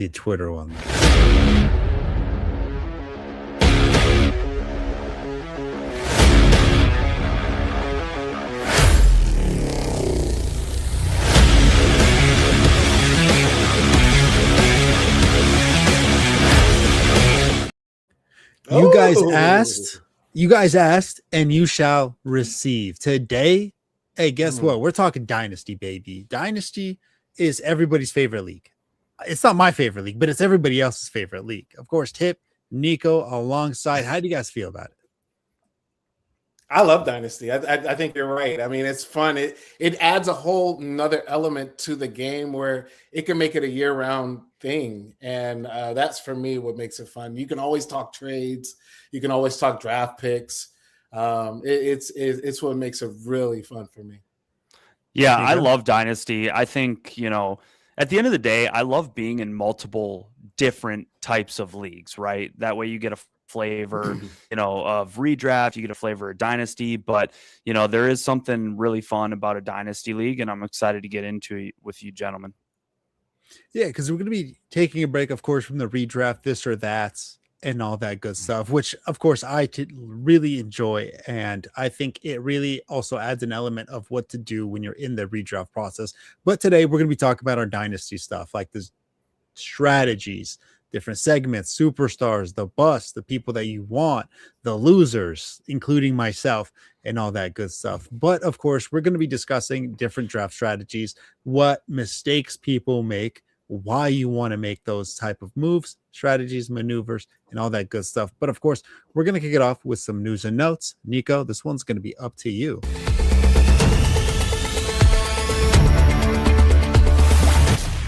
the Twitter one. You guys asked, and you shall receive. Today, hey, guess what? We're talking Dynasty, baby. Dynasty is everybody's favorite league. It's not my favorite league, but it's everybody else's favorite league. Of course, Tipp, Nicho alongside. How do you guys feel about it? I love Dynasty. I think you're right. I mean, it's fun. It adds a whole another element to the game where it can make it a year-round thing. And that's, for me, what makes it fun. You can always talk trades. You can always talk draft picks. It's what makes it really fun for me. Yeah, I love Dynasty. I think, at the end of the day, I love being in multiple different types of leagues, right? That way you get a flavor, of redraft, you get a flavor of Dynasty, but, there is something really fun about a Dynasty league, and I'm excited to get into it with you gentlemen. Yeah, because we're going to be taking a break, of course, from the redraft, this or that, and all that good stuff, which, of course, I really enjoy. And I think it really also adds an element of what to do when you're in the redraft process. But today we're going to be talking about our Dynasty stuff, like the strategies, different segments, superstars, the bust, the people that you want, the losers, including myself, and all that good stuff. But of course, we're going to be discussing different draft strategies, what mistakes people make, why you want to make those type of moves, strategies, maneuvers, and all that good stuff. But of course, we're going to kick it off with some news and notes. Nicho, this one's going to be up to you.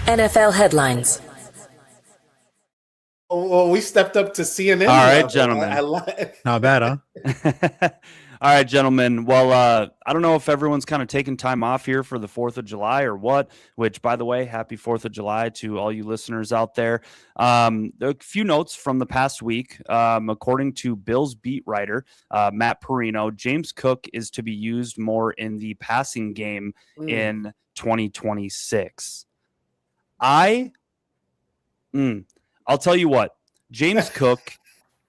NFL headlines. Well, we stepped up to CNN. All right, gentlemen. Not bad, huh? All right, gentlemen. Well, I don't know if everyone's kind of taking time off here for the 4th of July or what, which, by the way, happy 4th of July to all you listeners out there. A few notes from the past week. According to Bills beat writer, Matt Perino, James Cook is to be used more in the passing game in 2026. I'll tell you what, James Cook,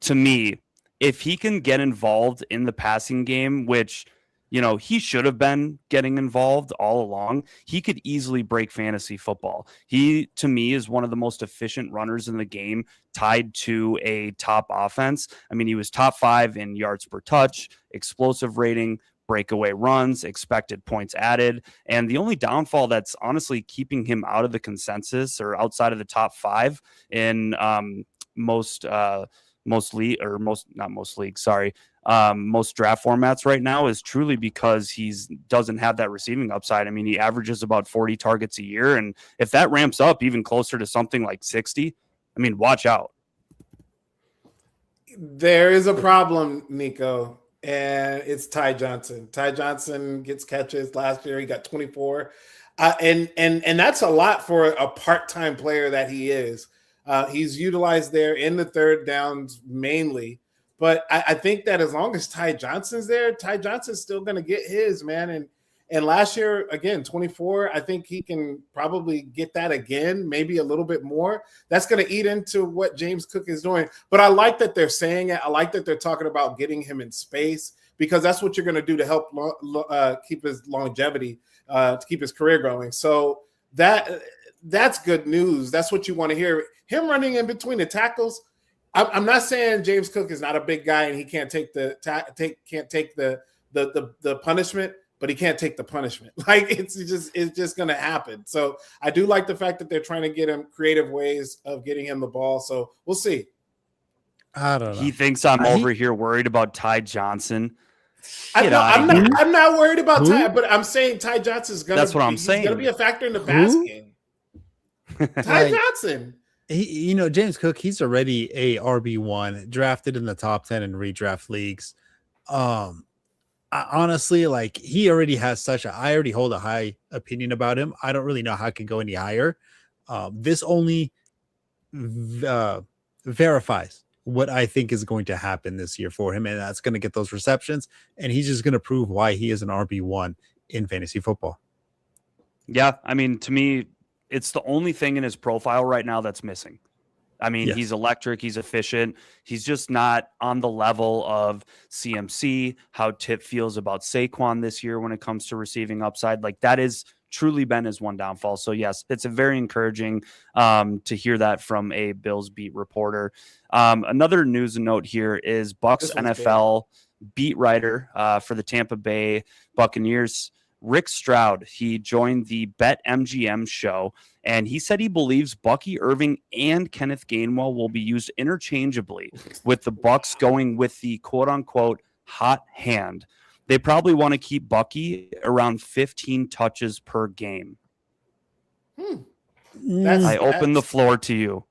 to me, if he can get involved in the passing game, which, he should have been getting involved all along, he could easily break fantasy football. He, to me, is one of the most efficient runners in the game, tied to a top offense. I mean, he was top 5 in yards per touch, explosive rating, breakaway runs, expected points added. And the only downfall that's honestly keeping him out of the consensus or outside of the top 5 in most draft formats right now is truly because he doesn't have that receiving upside. I mean, he averages about 40 targets a year. And if that ramps up even closer to something like 60, I mean, watch out. There is a problem, Nicho. And it's Ty Johnson. Ty Johnson gets catches. Last year he got 24. And that's a lot for a part-time player that he is. He's utilized there in the third downs mainly. But I think that as long as Ty Johnson's there, Ty Johnson's still going to get his, man. And last year, again, 24, I think he can probably get that again, maybe a little bit more. That's going to eat into what James Cook is doing. But I like that they're saying it. I like that they're talking about getting him in space, because that's what you're going to do to help keep his longevity, to keep his career going. So that's good news. That's what you want to hear. Him running in between the tackles. I'm not saying James Cook is not a big guy and he can't take the punishment, but he can't take the punishment. Like it's just going to happen. So I do like the fact that they're trying to get him creative ways of getting him the ball. So we'll see. I don't know. He thinks I'm over here worried about Ty Johnson. I'm not worried about Ty, but I'm saying Ty Johnson's going to. That's what I'm saying. He's going to be a factor in the pass game. Ty Johnson. James Cook, he's already a RB1, drafted in the top 10 in redraft leagues. Honestly, like he already has I already hold a high opinion about him. I don't really know how it can go any higher. This only verifies what I think is going to happen this year for him, and that's going to get those receptions, and he's just going to prove why he is an RB1 in fantasy football. Yeah, I mean, to me, it's the only thing in his profile right now that's missing. I mean, Yes. he's electric, he's efficient. He's just not on the level of CMC, how Tipp feels about Saquon this year when it comes to receiving upside. Like, that is truly been his one downfall. So yes, it's a very encouraging to hear that from a Bills beat reporter. Another news note here is Bucks NFL beat writer for the Tampa Bay Buccaneers, Rick Stroud. He joined the Bet MGM show, and he said he believes Bucky Irving and Kenneth Gainwell will be used interchangeably, with the Bucks going with the quote-unquote hot hand. They probably want to keep Bucky around 15 touches per game. I open the floor to you.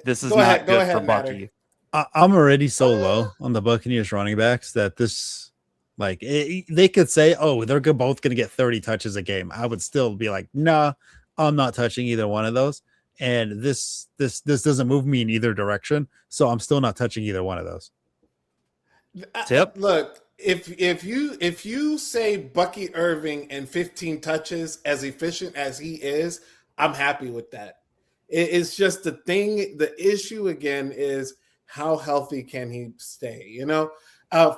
This is not good for Bucky. I'm already so low on the Buccaneers running backs that this, like, they could say, oh, they're both going to get 30 touches a game. I would still be like, nah, I'm not touching either one of those. And this doesn't move me in either direction. So I'm still not touching either one of those. Tipp? Look, if you say Bucky Irving and 15 touches, as efficient as he is, I'm happy with that. It's just the issue again is how healthy can he stay?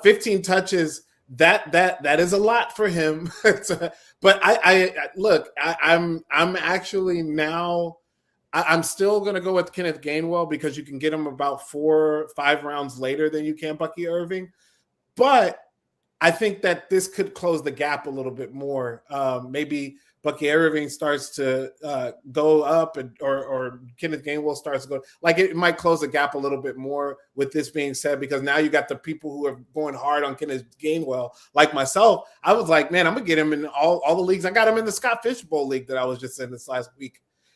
15 touches, that is a lot for him. But I'm actually now I'm still going to go with Kenneth Gainwell because you can get him about 4 or 5 rounds later than you can Bucky Irving. But I think that this could close the gap a little bit more. Maybe Bucky Irving starts to go up, or Kenneth Gainwell starts to go. Like, it might close the gap a little bit more with this being said, because now you got the people who are going hard on Kenneth Gainwell. Like myself, I was like, man, I'm going to get him in all the leagues. I got him in the Scott Fish Bowl league that I was just in this last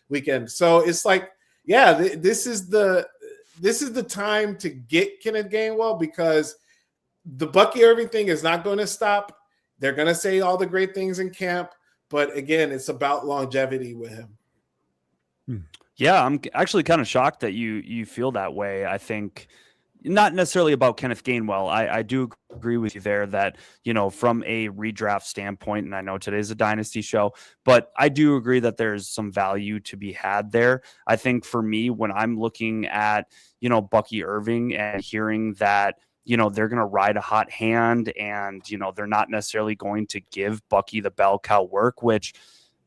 weekend. So it's like, yeah, this is the time to get Kenneth Gainwell, because the Bucky Irving thing is not going to stop. They're going to say all the great things in camp, but again, it's about longevity with him. Yeah, I'm actually kind of shocked that you feel that way. I think not necessarily about Kenneth Gainwell. I do agree with you there that, from a redraft standpoint, and I know today's a dynasty show, but I do agree that there's some value to be had there. I think for me, when I'm looking at, Bucky Irving and hearing that, they're going to ride a hot hand and, they're not necessarily going to give Bucky the bell cow work, which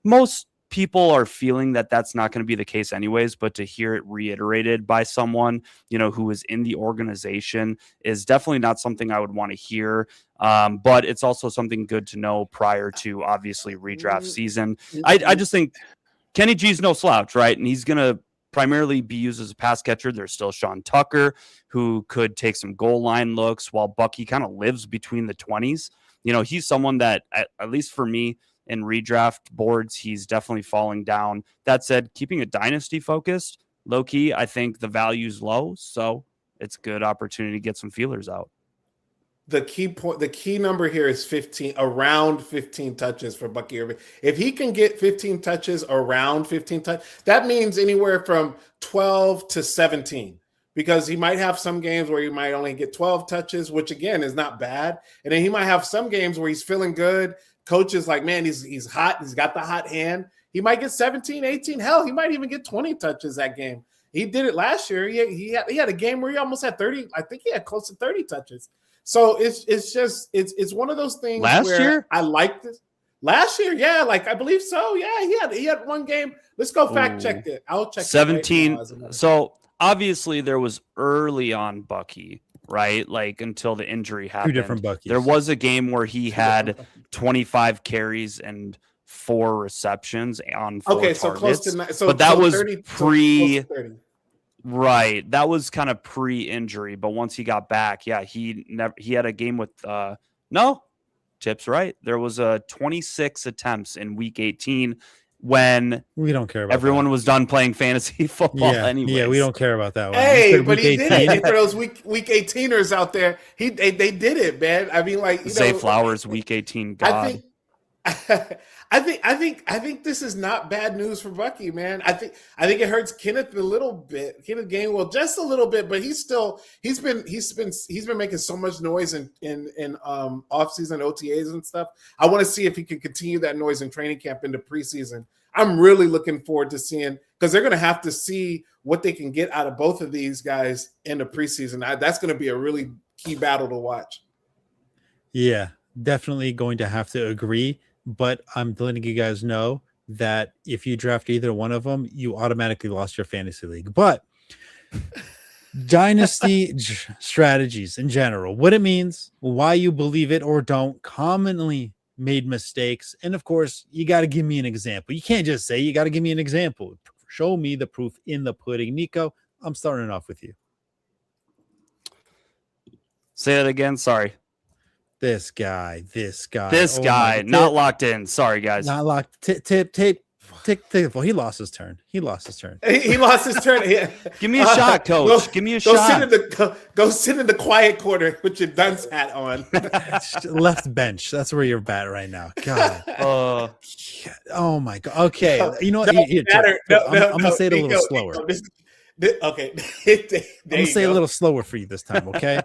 most people are feeling that that's not going to be the case anyways, but to hear it reiterated by someone, who is in the organization is definitely not something I would want to hear. But it's also something good to know prior to obviously redraft season. I just think Kenny G's no slouch, right? And he's going to primarily be used as a pass catcher. There's still Sean Tucker, who could take some goal line looks, while Bucky kind of lives between the 20s. He's someone that, at least for me, in redraft boards, he's definitely falling down. That said, keeping it dynasty focused, low key, I think the value's low, so it's a good opportunity to get some feelers out. The key number here is 15, around 15 touches for Bucky Irving. If he can get 15 touches, around 15 touches, that means anywhere from 12 to 17, because he might have some games where he might only get 12 touches, which again is not bad. And then he might have some games where he's feeling good. Coach is like, man, he's hot. He's got the hot hand. He might get 17, 18. Hell, he might even get 20 touches that game. He did it last year. He had a game where he almost had 30. I think he had close to 30 touches. So it's one of those things. Last year, I liked this. Last year, yeah, I believe so. Yeah, he had one game. Let's go fact check it. I'll check 17. So obviously there was early on Bucky, right? Like until the injury happened. 2 different Buckies. There was a game where he had 25 carries and 4 receptions on 4 targets. So close to but that was 30, pre. So 30. Right, that was kind of pre-injury, but once he got back, yeah, he had a game with no, Tipp's right. There was 26 attempts in week 18 when we don't care about everyone was done playing fantasy football anyway. Yeah, we don't care about that one. Hey, but he did it for those week 18ers out there. They did it, man. I mean, Zay Flowers, week 18. God. I think this is not bad news for Bucky, man. I think it hurts Kenneth a little bit, Kenneth Gainwell just a little bit, but he's been making so much noise in offseason OTAs and stuff. I want to see if he can continue that noise in training camp into preseason. I'm really looking forward to seeing, because they're going to have to see what they can get out of both of these guys in the preseason. That's going to be a really key battle to watch. Yeah, definitely going to have to agree. But I'm letting you guys know that if you draft either one of them, you automatically lost your fantasy league. But dynasty strategies in general, what it means, why you believe it or don't, commonly made mistakes. And of course, you got to give me an example. You can't just say, you got to give me an example. Show me the proof in the pudding. Nicho, I'm starting off with you. Say that again. Sorry. This guy, not locked in. Sorry, guys. Not locked. Tipp. Well, he lost his turn. He lost his turn. He lost his turn. Give me a shot, coach. Give me a shot. Go sit in the quiet corner with your dunce hat on. Left bench. That's where you're at right now. God. Oh my God. Okay. You know what? I'm gonna say it a little slower. Okay. I'm gonna say a little slower for you this time. Okay.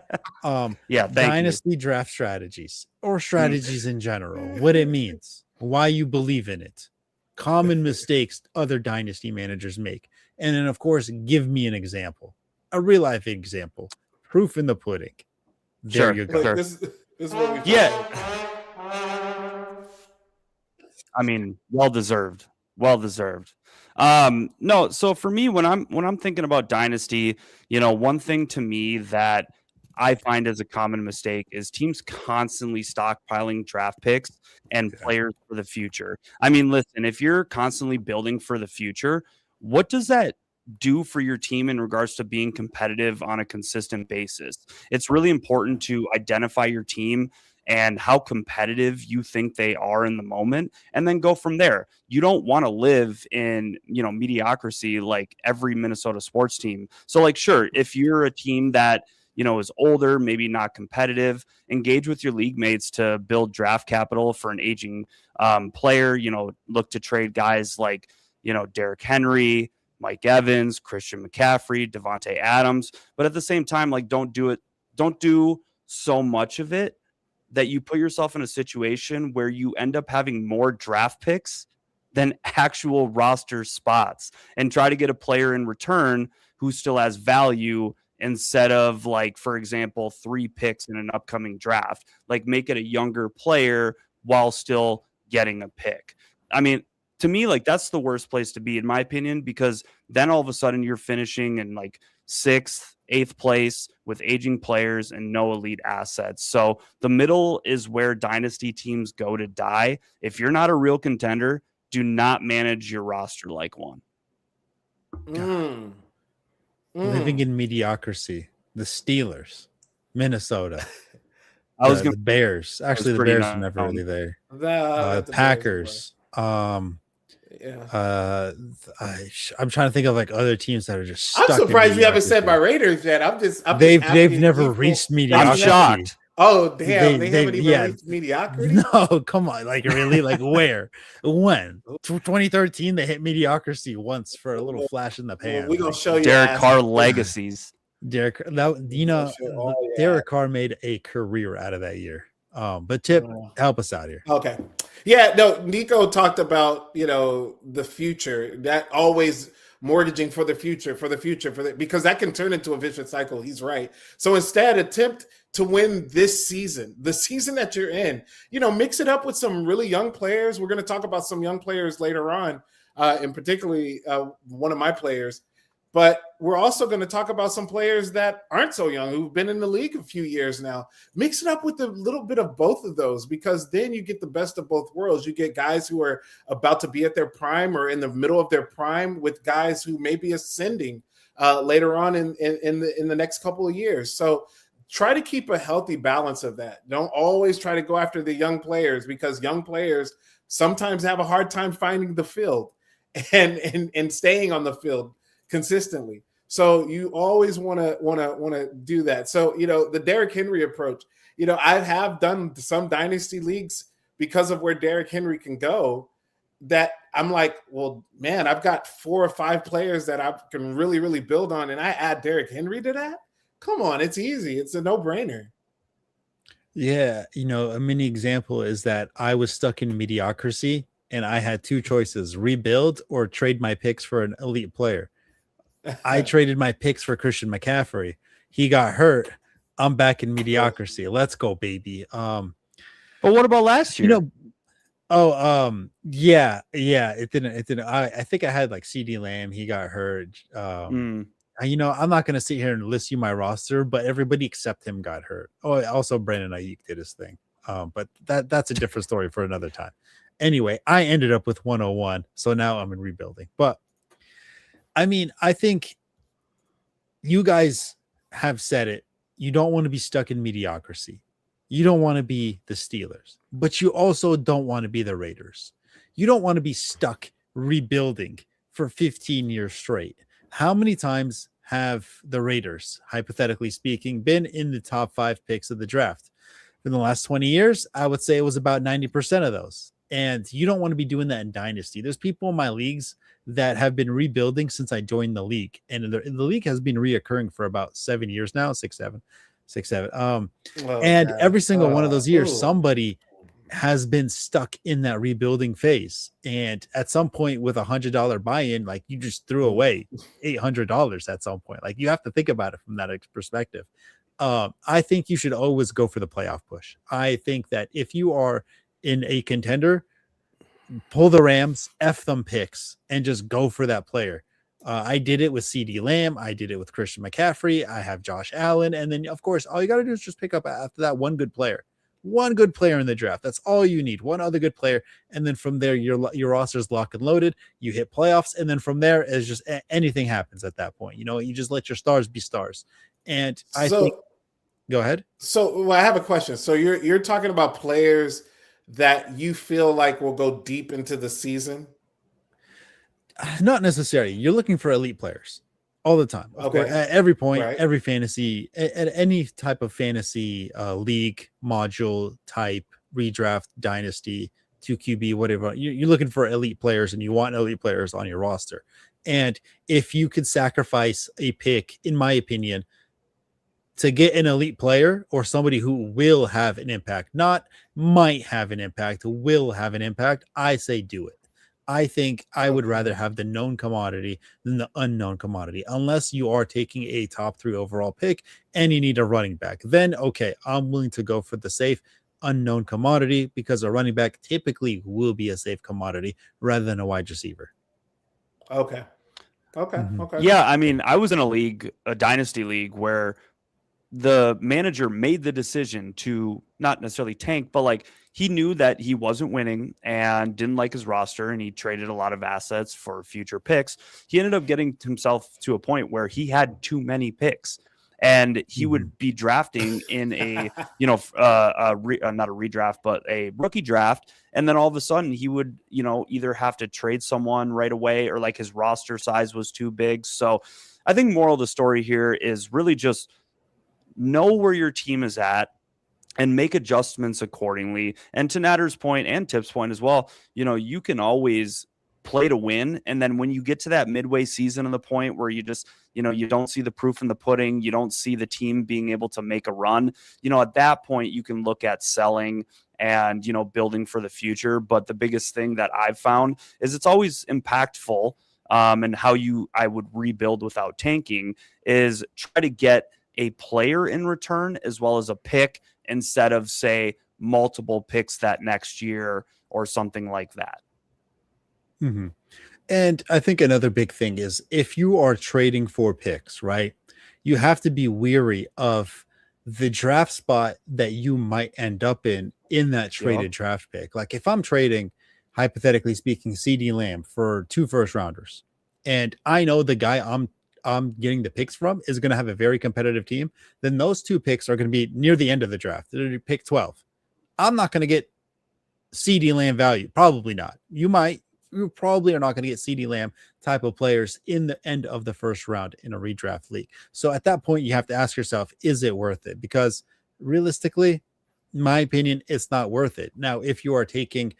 Yeah. Dynasty draft strategies or strategies in general. What it means. Why you believe in it. Common mistakes other dynasty managers make. And then, of course, give me an example, a real life example, proof in the pudding. There you go. Look, this is what we I mean, well deserved. No, so for me, when I'm thinking about dynasty, one thing to me that I find as a common mistake is teams constantly stockpiling draft picks and players for the future. I mean, listen, if you're constantly building for the future, what does that do for your team in regards to being competitive on a consistent basis? It's really important to identify your team and how competitive you think they are in the moment, and then go from there. You don't want to live in, mediocrity like every Minnesota sports team. So like, sure, if you're a team that is older, maybe not competitive, engage with your league mates to build draft capital for an aging player. Look to trade guys like, Derrick Henry, Mike Evans, Christian McCaffrey, Devontae Adams. But at the same time, like, don't do so much of it that you put yourself in a situation where you end up having more draft picks than actual roster spots, and try to get a player in return who still has value, instead of, like, for example, 3 picks in an upcoming draft. Like, make it a younger player while still getting a pick. I mean, to me, like, that's the worst place to be, in my opinion, because then all of a sudden you're finishing in like 6th, 8th place with aging players and no elite assets. So the middle is where dynasty teams go to die. If you're not a real contender, do not manage your roster like one. Living in mediocrity. The Steelers, Minnesota. The Bears. Actually, the Bears are never really there. The Packers. I'm trying to think of like other teams that are just stuck. I'm surprised you haven't said my Raiders yet. They've nenever reached mediocrity. I'm shocked. Oh damn! They haven't even reached mediocrity. No, come on! Like, really? Like, where? When? 2013, they hit mediocrity once for a little flash in the pan. We're gonna show you Derek Carr legacies. Derek Carr made a career out of that year. But Tipp, help us out here. Okay. Yeah, no, Nicho talked about, the future, that always mortgaging for the future, because that can turn into a vicious cycle. He's right. So instead, attempt to win this season, the season that you're in, mix it up with some really young players. We're going to talk about some young players later on, and particularly one of my players. But we're also going to talk about some players that aren't so young, who've been in the league a few years now. Mix it up with a little bit of both of those, because then you get the best of both worlds. You get guys who are about to be at their prime or in the middle of their prime, with guys who may be ascending later on in the next couple of years. So try to keep a healthy balance of that. Don't always try to go after the young players, because young players sometimes have a hard time finding the field and staying on the field consistently. So you always want to do that. So, the Derrick Henry approach, I have done some dynasty leagues because of where Derrick Henry can go, that I'm like, well, man, I've got 4 or 5 players that I can really, really build on, and I add Derrick Henry to that. Come on, it's easy. It's a no-brainer. Yeah, a mini example is that I was stuck in mediocrity and I had two choices: rebuild or trade my picks for an elite player. I traded my picks for Christian McCaffrey. He got hurt. I'm back in mediocrity. Let's go, baby. But what about last year? You know, yeah, it didn't. I think I had like CD Lamb. He got hurt. You know, I'm not gonna sit here and list you my roster, but everybody except him got hurt. Oh, also Brandon Ayuk did his thing. But that's a different story for another time. Anyway, I ended up with 101, so now I'm in rebuilding. But I mean, I think you guys have said it. You don't want to be stuck in mediocrity. You don't want to be the Steelers, but you also don't want to be the Raiders. You don't want to be stuck rebuilding for 15 years straight. How many times have the Raiders, hypothetically speaking, been in the top 5 picks of the draft? In the last 20 years, I would say it was about 90% of those. And you don't want to be doing that in Dynasty. There's people in my leagues that have been rebuilding since I joined the league. And the league has been reoccurring for about 7 years now, 6, 7. Every single one of those years, somebody has been stuck in that rebuilding phase. And at some point with $100 buy-in, like you just threw away $800 at some point. Like you have to think about it from that perspective. I think you should always go for the playoff push. I think that if you are in a contender, pull the Rams, F them picks, and just go for that player. I did it with CD Lamb. I did it with Christian McCaffrey. I have Josh Allen. And then, of course, all you got to do is just pick up after that one good player in the draft. That's all you need. One other good player. And then from there, your roster is locked and loaded. You hit playoffs. And then from there, is just anything happens at that point. You know, you just let your stars be stars. And I think, go ahead. So I have a question. So you're talking about players that you feel like will go deep into the season? Not necessarily. You're looking for elite players all the time. Of course, at every point, every fantasy, at any type of fantasy league, module, type, redraft, dynasty, 2QB, whatever. You're looking for elite players and you want elite players on your roster. And if you could sacrifice a pick, in my opinion, to get an elite player or somebody who will have an impact, not might have an impact, will have an impact, I say do it. I think I would rather have the known commodity than the unknown commodity, unless you are taking a top 3 overall pick and you need a running back. Then, okay, I'm willing to go for the safe unknown commodity because a running back typically will be a safe commodity rather than a wide receiver. Okay. Yeah, I mean, I was in a dynasty league where the manager made the decision to not necessarily tank, but like he knew that he wasn't winning and didn't like his roster, and he traded a lot of assets for future picks. He ended up getting himself to a point where he had too many picks, and he would be drafting in a, not a redraft, but a rookie draft. And then all of a sudden he would, either have to trade someone right away or like his roster size was too big. So I think moral of the story here is really just know where your team is at and make adjustments accordingly. And to Nader's point and Tipp's point as well, you can always play to win. And then when you get to that midway season of the point where you just, you don't see the proof in the pudding, you don't see the team being able to make a run, at that point you can look at selling and, building for the future. But the biggest thing that I've found is it's always impactful. And how I would rebuild without tanking is try to get a player in return as well as a pick instead of, say, multiple picks that next year or something like that. Mm-hmm. And I think another big thing is if you are trading for picks, right, you have to be weary of the draft spot that you might end up in that traded draft pick. Like if I'm trading, hypothetically speaking, CD Lamb for 2 first rounders, and I know the guy I'm getting the picks from is going to have a very competitive team, then those 2 picks are going to be near the end of the draft. They're going to pick 12. I'm not going to get CD Lamb value. Probably not. You probably are not going to get CD Lamb type of players in the end of the first round in a redraft league. So at that point, you have to ask yourself, is it worth it? Because realistically, in my opinion, it's not worth it. Now, if you are taking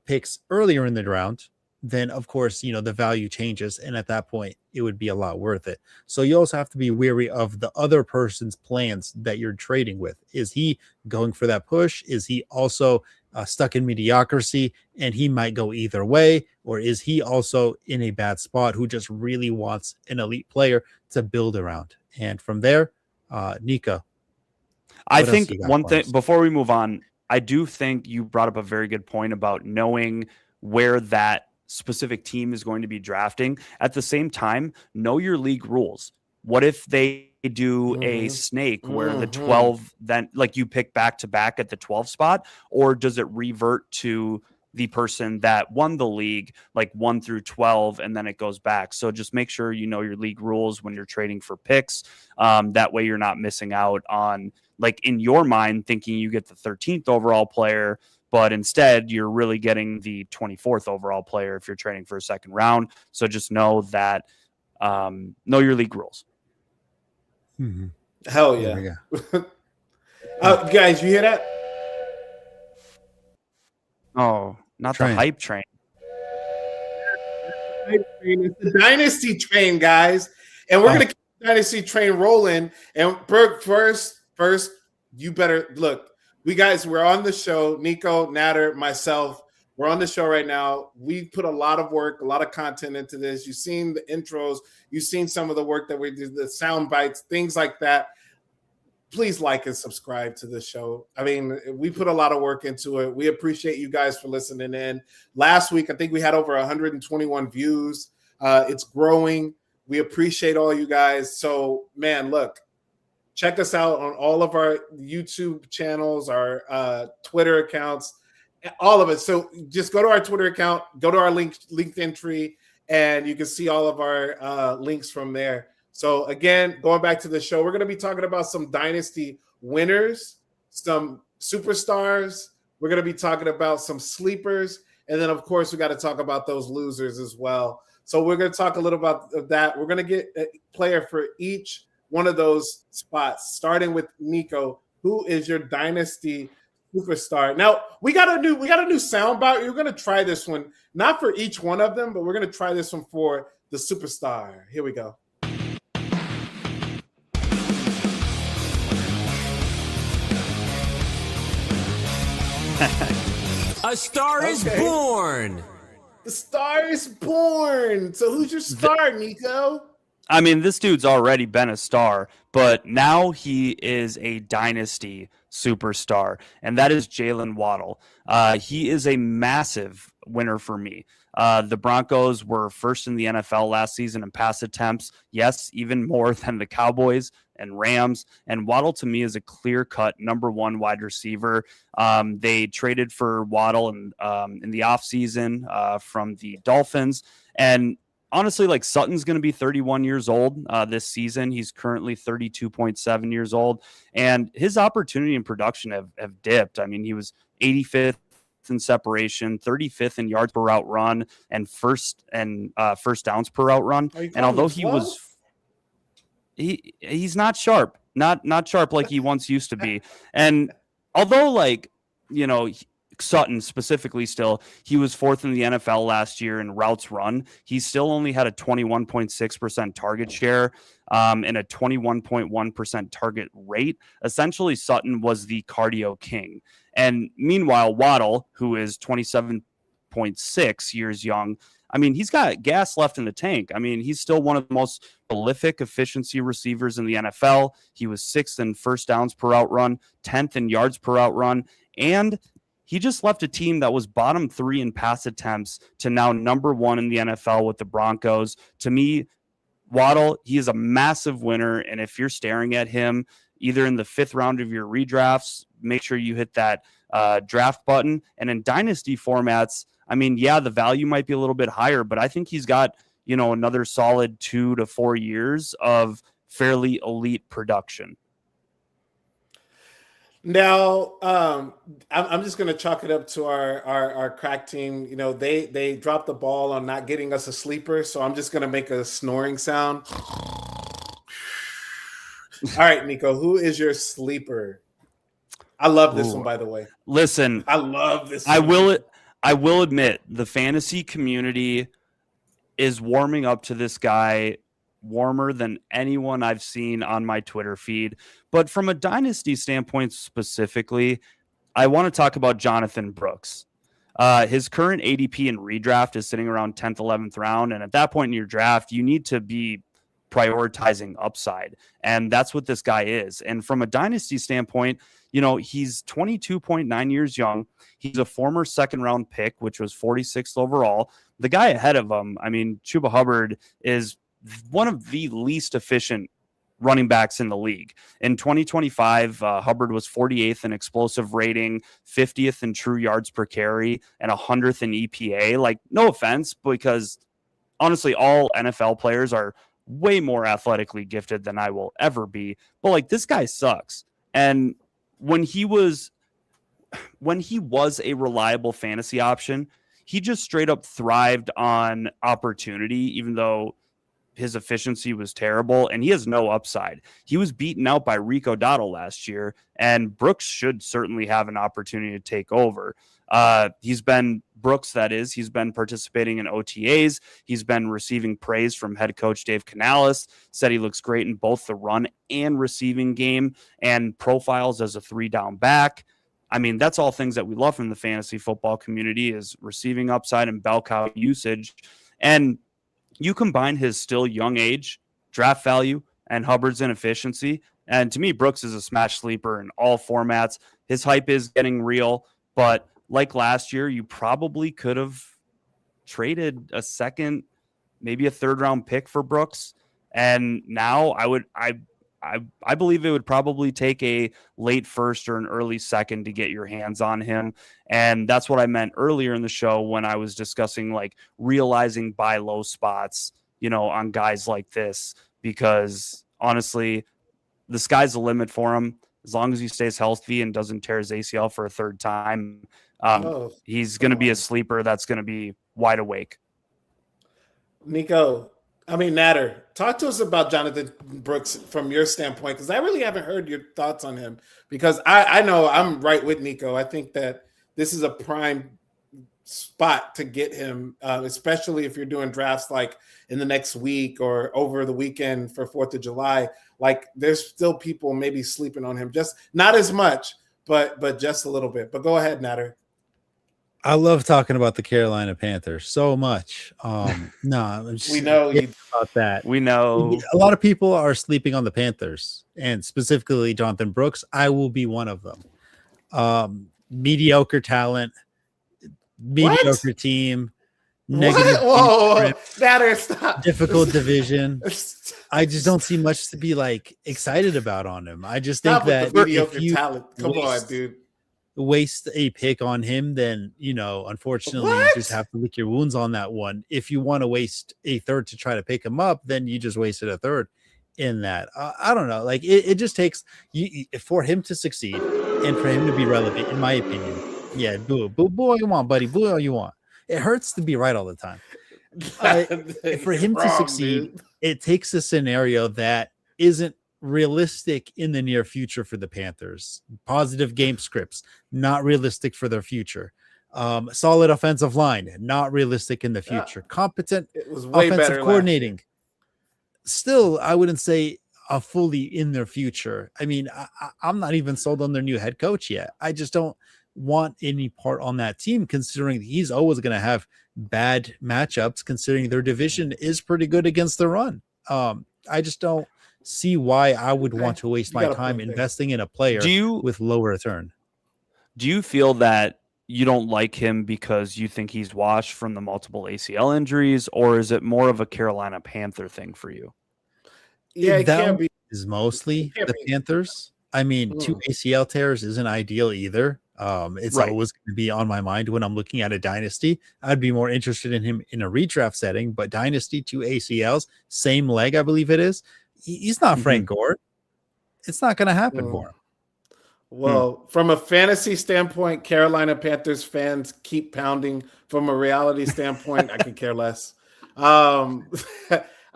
picks earlier in the round, then of course, the value changes. And at that point, it would be a lot worth it. So you also have to be wary of the other person's plans that you're trading with. Is he going for that push? Is he also stuck in mediocrity, and he might go either way? Or is he also in a bad spot who just really wants an elite player to build around? And from there, Nico, I what else think you got one for thing us? before we move on, I do think you brought up a very good point about knowing where that specific team is going to be drafting. At the same time, know your league rules. What if they do a snake where the 12 then like you pick back to back at the 12 spot, or does it revert to the person that won the league like 1 through 12 and then it goes back? So just make sure you know your league rules when you're trading for picks. That way you're not missing out on, like, in your mind thinking you get the 13th overall player, but instead you're really getting the 24th overall player if you're trading for a second round. So just know that, know your league rules. Mhm. Hell There yeah. we go. Guys, you hear that? Oh, not Train. the hype train. It's the dynasty train, guys. And we're gonna keep the dynasty train rolling. And Berg, first, you better look. We're on the show. Nico, Nader, myself, we're on the show right now. We put a lot of work, a lot of content into this. You've seen the intros, you've seen some of the work that we did, the sound bites, things like that. Please like and subscribe to the show. I mean, we put a lot of work into it. We appreciate you guys for listening in. Last week, I think we had over 121 views. It's growing. We appreciate all you guys. So, man, look, check us out on all of our YouTube channels, our Twitter accounts, all of it. So just go to our Twitter account, go to our LinkedIn tree, and you can see all of our links from there. So again, going back to the show, we're going to be talking about some dynasty winners, some superstars. We're going to be talking about some sleepers. And then, of course, we got to talk about those losers as well. So we're going to talk a little about that. We're going to get a player for each one of those spots, starting with Nico. Who is your dynasty superstar? Now, we got a new sound bite. We're going to try this one, not for each one of them, but we're going to try this one for the superstar. Here we go. A star is born. The star is born. So who's your star, Nico? I mean, this dude's already been a star, but now he is a dynasty superstar, and that is Jalen Waddle. He is a massive winner for me. The Broncos were first in the NFL last season in pass attempts. Yes, even more than the Cowboys and Rams. And Waddle, to me, is a clear-cut number one wide receiver. They traded for Waddle in the offseason from the Dolphins. And honestly, like, Sutton's going to be 31 years old this season. He's currently 32.7 years old. And his opportunity and production have dipped. I mean, he was 85th in separation, 35th in yards per route run, and first downs per route run. And although he's not sharp, not sharp like he once used to be. And although, like, you know, Sutton specifically, still, he was fourth in the NFL last year in routes run. He still only had a 21.6% target share and a 21.1% target rate. Essentially, Sutton was the cardio king. And meanwhile, Waddle, who is 27.6 years young, I mean, he's got gas left in the tank. I mean, he's still one of the most prolific efficiency receivers in the NFL. He was 6th in first downs per route run, 10th in yards per route run, and he just left a team that was bottom 3 in pass attempts to now number 1 in the NFL with the Broncos. To me, Waddle, he is a massive winner, and if you're staring at him either in the 5th round of your redrafts, make sure you hit that draft button. And in dynasty formats, I mean, yeah, the value might be a little bit higher, but I think he's got, you know, another solid 2 to 4 years of fairly elite production. Now, I'm just going to chalk it up to our crack team. You know, they dropped the ball on not getting us a sleeper, so I'm just going to make a snoring sound. All right, Nico, who is your sleeper? I love this one, by the way. Listen, I love this I one. I will admit the fantasy community is warming up to this guy warmer than anyone I've seen on my Twitter feed. But from a dynasty standpoint specifically, I want to talk about Jonathan Brooks. His current ADP in redraft is sitting around 10th, 11th round. And at that point in your draft, you need to be prioritizing upside. And that's what this guy is. And from a dynasty standpoint, he's 22.9 years young. He's a former second round pick, which was 46th overall. The guy ahead of him, Chuba Hubbard is one of the least efficient running backs in the league. In 2025, Hubbard was 48th in explosive rating, 50th in true yards per carry, and 100th in EPA. Like, no offense, because honestly, all NFL players are way more athletically gifted than I will ever be. But like, this guy sucks. And when he was a reliable fantasy option, he just straight up thrived on opportunity, even though his efficiency was terrible, and he has no upside. He was beaten out by Rico Dowdle last year, and Brooks should certainly have an opportunity to take over. He's been participating in OTAs. He's been receiving praise from head coach Dave Canales, said he looks great in both the run and receiving game, and profiles as a 3-down back. That's all things that we love from the fantasy football community, is receiving upside and bell cow usage. And you combine his still young age, draft value, and Hubbard's inefficiency, and to me, Brooks is a smash sleeper in all formats. His hype is getting real, but like last year, you probably could have traded a second, maybe a third-round pick for Brooks, and now I believe it would probably take a late first or an early second to get your hands on him. And that's what I meant earlier in the show when I was discussing like realizing buy low spots, on guys like this, because honestly, the sky's the limit for him. As long as he stays healthy and doesn't tear his ACL for a third time, he's going to be a sleeper that's going to be wide awake. Nader, talk to us about Jonathan Brooks from your standpoint, because I really haven't heard your thoughts on him, because I know I'm right with Nico. I think that this is a prime spot to get him, especially if you're doing drafts like in the next week or over the weekend for 4th of July. Like, there's still people maybe sleeping on him, just not as much, but just a little bit. But go ahead, Nader. I love talking about the Carolina Panthers so much. We know about that. We know a lot of people are sleeping on the Panthers, and specifically Jonathan Brooks. I will be one of them. Mediocre talent, mediocre team, negative. Whoa, Nader, stop. Difficult division. I just don't see much to be like excited about on him. I just think that mediocre talent. Come on, dude. Waste a pick on him, then unfortunately you just have to lick your wounds on that one. If you want to waste a third to try to pick him up, then you just wasted a third in that. I don't know, like it just takes for him to succeed and for him to be relevant, in my opinion. Yeah, boo all you want, buddy, boo all you want. It hurts to be right all the time. For him to succeed, dude, it takes a scenario that isn't realistic in the near future for the Panthers. Positive game scripts, not realistic for their future. Solid offensive line, not realistic in the future. Competent it was way offensive better coordinating. Still, I wouldn't say fully in their future. I'm not even sold on their new head coach yet. I just don't want any part on that team, considering he's always going to have bad matchups, considering their division is pretty good against the run. I just don't see why I would want to waste my time investing in a player with low return. Do you feel that you don't like him because you think he's washed from the multiple ACL injuries, or is it more of a Carolina Panther thing for you? Yeah, that is mostly the Panthers. 2 ACL tears isn't ideal either. It's always going to be on my mind when I'm looking at a dynasty. I'd be more interested in him in a redraft setting, but dynasty 2 ACLs, same leg, I believe it is. He's not Frank Gore. It's not going to happen for him. Well, from a fantasy standpoint, Carolina Panthers fans keep pounding. From a reality standpoint, I could care less. But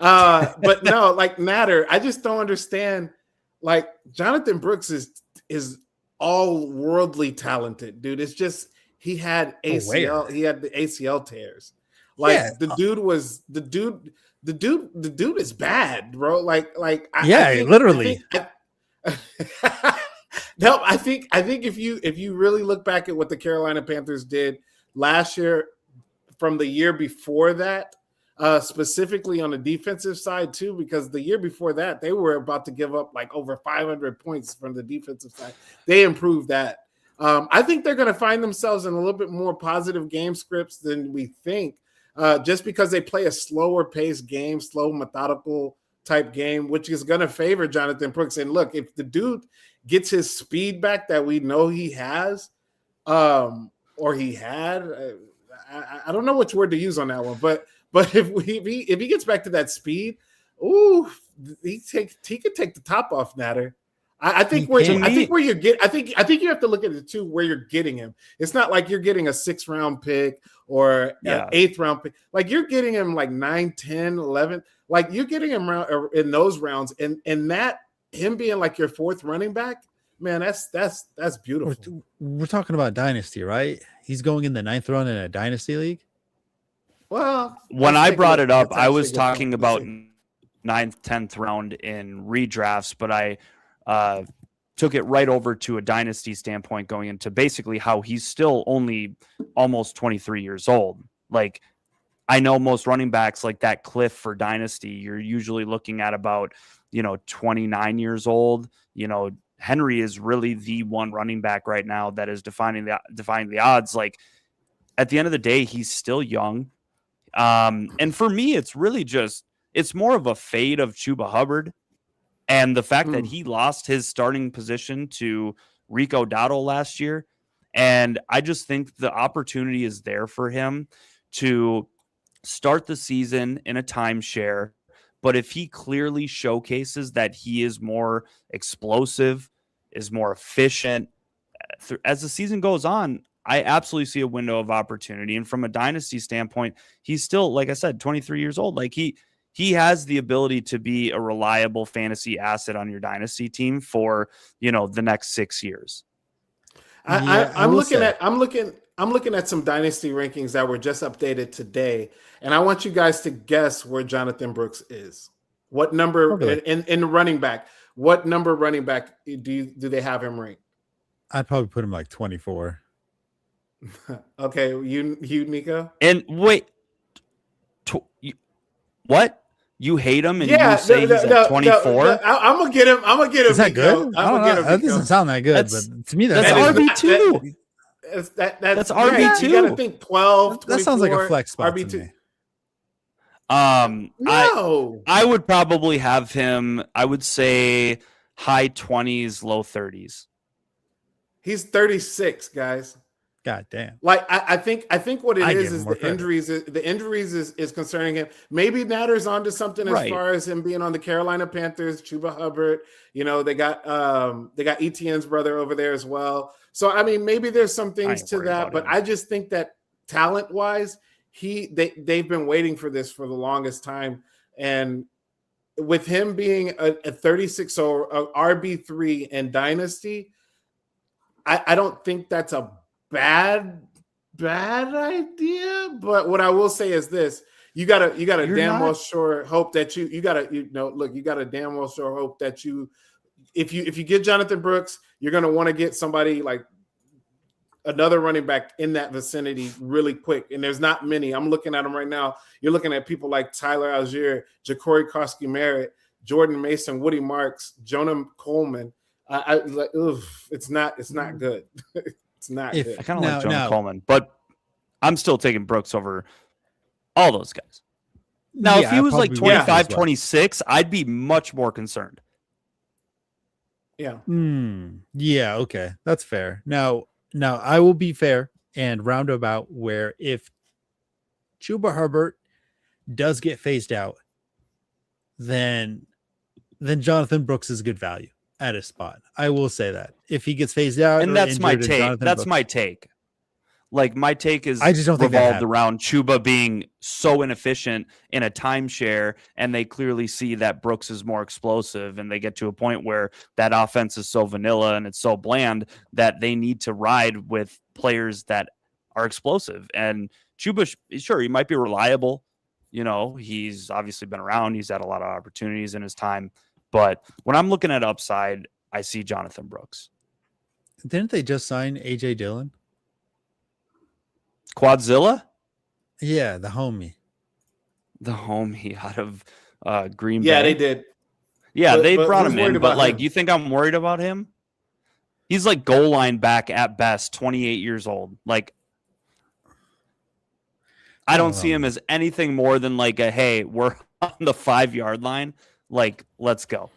no, like Nader, I just don't understand. Like, Jonathan Brooks is all worldly talented, dude. It's just he had ACL, he had the ACL tears. Like the dude is bad, bro. Literally. No, I think if you really look back at what the Carolina Panthers did last year, from the year before that, specifically on the defensive side too, because the year before that they were about to give up like over 500 points from the defensive side. They improved that. I think they're going to find themselves in a little bit more positive game scripts than we think, just because they play a slower paced game, slow, methodical type game, which is going to favor Jonathan Brooks. And look, if the dude gets his speed back that we know he has, or he had, I don't know which word to use on that one, but if he gets back to that speed, ooh, he could take the top off Nader. I think where you have to look at it too, where you're getting him. It's not like you're getting a 6th round pick or an 8th round pick. Like you're getting him like 9, 10, 11. Like you're getting him in those rounds, and that him being like your 4th running back, man, that's beautiful. We're talking about dynasty, right? He's going in the 9th round in a dynasty league. Well, when I brought it up, I was talking about 9th, 10th round in redrafts, but I took it right over to a dynasty standpoint, going into basically how he's still only almost 23 years old. Like, I know most running backs, like that cliff for dynasty, you're usually looking at about, 29 years old. Henry is really the one running back right now that is defining the odds. Like, at the end of the day, he's still young. And for me, it's really it's more of a fade of Chuba Hubbard. And the fact that he lost his starting position to Rico Dowdle last year. And I just think the opportunity is there for him to start the season in a timeshare. But if he clearly showcases that he is more explosive, is more efficient, as the season goes on, I absolutely see a window of opportunity. And from a dynasty standpoint, he's still, like I said, 23 years old. Like he has the ability to be a reliable fantasy asset on your dynasty team for, the next 6 years. I'm looking at some dynasty rankings that were just updated today, and I want you guys to guess where Jonathan Brooks is. What number in the running back? What number running back do they have him ranked? I'd probably put him like 24. Okay, you Nicho? And wait, what? You hate him and you say he's at 24? I'm gonna get him. Is that good? That doesn't sound that good, but to me that's RB2. That's RB2. You gotta think 12, 24, that sounds like a flex spot RB2. to me. No. I would probably have him, I would say high 20s, low 30s. He's 36, guys. God damn. Like I think what it is the injuries. The injuries is concerning him. Maybe Nader's onto something as far as him being on the Carolina Panthers. Chuba Hubbard. They got Etienne's brother over there as well. So I mean, maybe there's some things to that, but I just think that talent wise, they've been waiting for this for the longest time, and with him being a 36 or a RB3 in Dynasty, I don't think that's a bad idea. But what I will say is this: you got a damn well sure hope that you got a damn well sure hope that if you get Jonathan Brooks, you're going to want to get somebody like another running back in that vicinity really quick. And there's not many. I'm looking at them right now. You're looking at people like Tyler Algier, Ja'Cory Koski-Merritt, Jordan Mason, Woody Marks, Jonah Coleman. It's not good. It's not good. I kind of like Jonah Coleman, but I'm still taking Brooks over all those guys. Now, if he was like 25, 26, I'd be much more concerned. Yeah. Yeah, okay. That's fair. Now, I will be fair and roundabout where if Chuba Hubbard does get phased out, then Jonathan Brooks is good value at his spot. I will say that. If he gets phased out, and that's my take. That's my take. Like, my take is I just don't think revolved around Chuba being so inefficient in a timeshare, and they clearly see that Brooks is more explosive, and they get to a point where that offense is so vanilla and it's so bland that they need to ride with players that are explosive. And Chuba, sure, he might be reliable. He's obviously been around. He's had a lot of opportunities in his time. But when I'm looking at upside, I see Jonathan Brooks. Didn't they just sign AJ Dillon? Quadzilla, Yeah, the homie. the homie out of Green Yeah, Bay. they did. Yeah, they But brought who's him worried in, but about like, him? you think I'm worried about him? He's like goal line back at best, 28 years old. Like, I don't see him as anything more than like a, hey, we're on the 5-yard line. Like, let's go.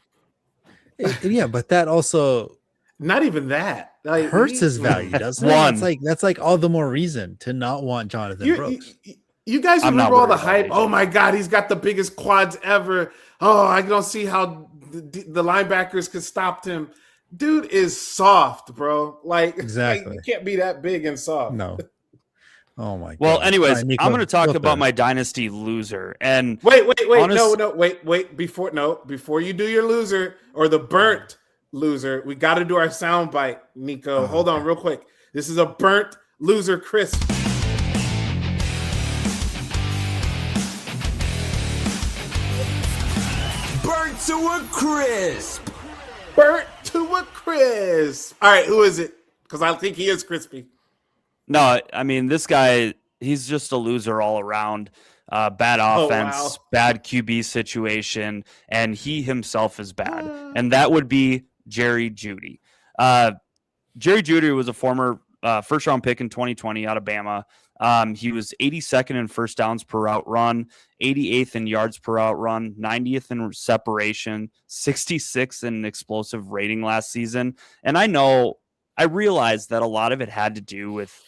Yeah, but that also Not even that. Like hurts his value, doesn't it? One. That's like all the more reason to not want Jonathan Brooks. You guys I'm not remember all the worried about hype? AJ. Oh my God, he's got the biggest quads ever. Oh, I don't see how the linebackers could stop him. Dude is soft, bro. Like, Exactly. you can't be that big and soft. No. Oh my god. Well, anyways, All right, Nico, I'm going to talk go about third. my dynasty loser. And Wait, honest- wait. Before you do your loser or the burnt loser, we got to do our sound bite, Nico. Hold on, real quick. This is a burnt loser, Chris. Burnt to a crisp. Burnt to a crisp. All right, who is it? Because I think he is crispy. No, I mean, this guy, he's just a loser all around. Bad offense, wow. bad QB situation, and he himself is bad. And that would be Jerry Jeudy. Jerry Jeudy was a former first-round pick in 2020 out of Bama. He was 82nd in first downs per route run, 88th in yards per route run, 90th in separation, 66th in explosive rating last season. And I realized that a lot of it had to do with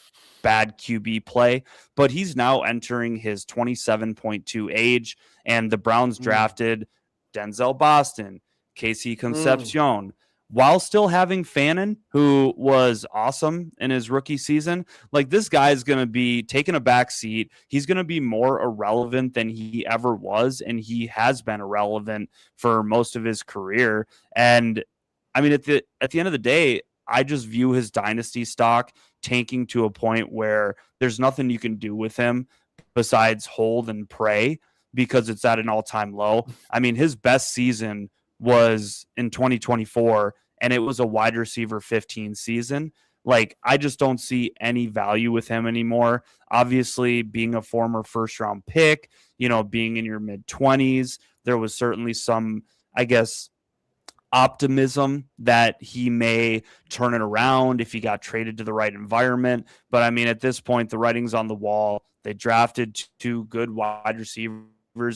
bad QB play, but he's now entering his 27.2 age, and the Browns drafted Denzel Boston, Casey Concepcion, while still having Fannin, who was awesome in his rookie season. Like, this guy's going to be taking a back seat. He's going to be more irrelevant than he ever was, and he has been irrelevant for most of his career. And I mean, at the end of the day, I just view his dynasty stock tanking to a point where there's nothing you can do with him besides hold and pray, because it's at an all-time low. I mean, his best season was in 2024, and it was a wide receiver 15 season. Like, I just don't see any value with him anymore. Obviously, being a former first-round pick, being in your mid-20s, there was certainly some, I guess, optimism that he may turn it around if he got traded to the right environment. But I mean, at this point, the writing's on the wall. They drafted 2 good wide receivers.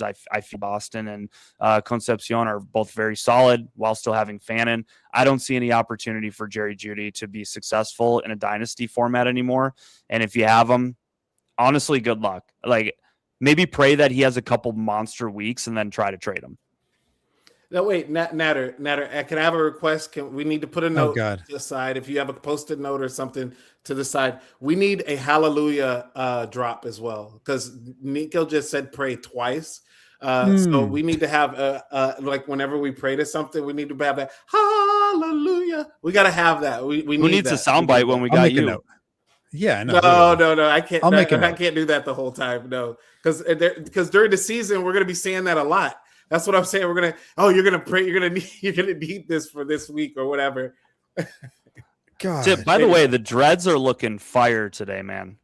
I feel Boston and Concepcion are both very solid while still having Fannin. I don't see any opportunity for Jerry Jeudy to be successful in a dynasty format anymore. And if you have him, honestly, good luck. Like, maybe pray that he has a couple monster weeks and then try to trade him. No, wait, Nader, can I have a request? We need to put a note God. to the side. If you have a post-it note or something to the side, we need a hallelujah drop as well, because Nico just said pray twice. So we need to have like whenever we pray to something, we need to have that hallelujah. We got to have that. We Who need needs that. a soundbite when we got you? Yeah, no. No. I can't. I'll make a I note. can't do that the whole time. No, because during the season we're going to be saying that a lot. That's what I'm saying. You're gonna pray. You're gonna need this for this week or whatever. God. Tipp, by the way, the dreads are looking fire today, man.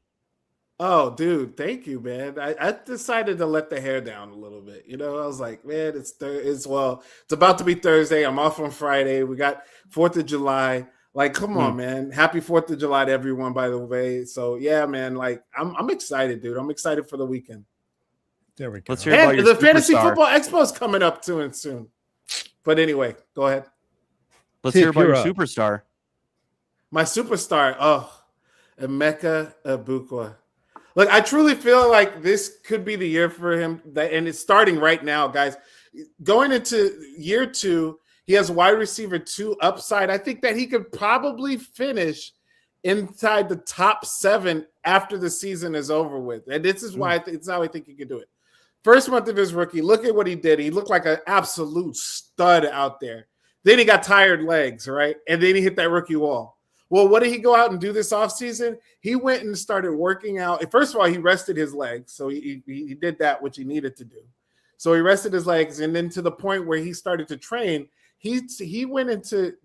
Oh, dude, thank you, man. I decided to let the hair down a little bit. I was like, man, it's about to be Thursday. I'm off on Friday. We got 4th of July. Like, come on, man. Happy 4th of July to everyone, by the way. So yeah, man. Like, I'm excited, dude. I'm excited for the weekend. There we go. Let's hear about And your the Fantasy superstar. Football Expo is coming up soon. But anyway, go ahead. Let's Tipp, hear about you're your up. superstar. My superstar, Emeka Ebukwa. Look, I truly feel like this could be the year for him, and it's starting right now, guys. Going into year 2, he has wide receiver 2 upside. I think that he could probably finish inside the top 7 after the season is over with. And this is why it's how I think he could do it. First month of his rookie, look at what he did. He looked like an absolute stud out there. Then he got tired legs, right? And then he hit that rookie wall. Well, what did he go out and do this offseason? He went and started working out. First of all, he rested his legs. So he did that, which he needed to do. So he rested his legs. And then to the point where he started to train, he went into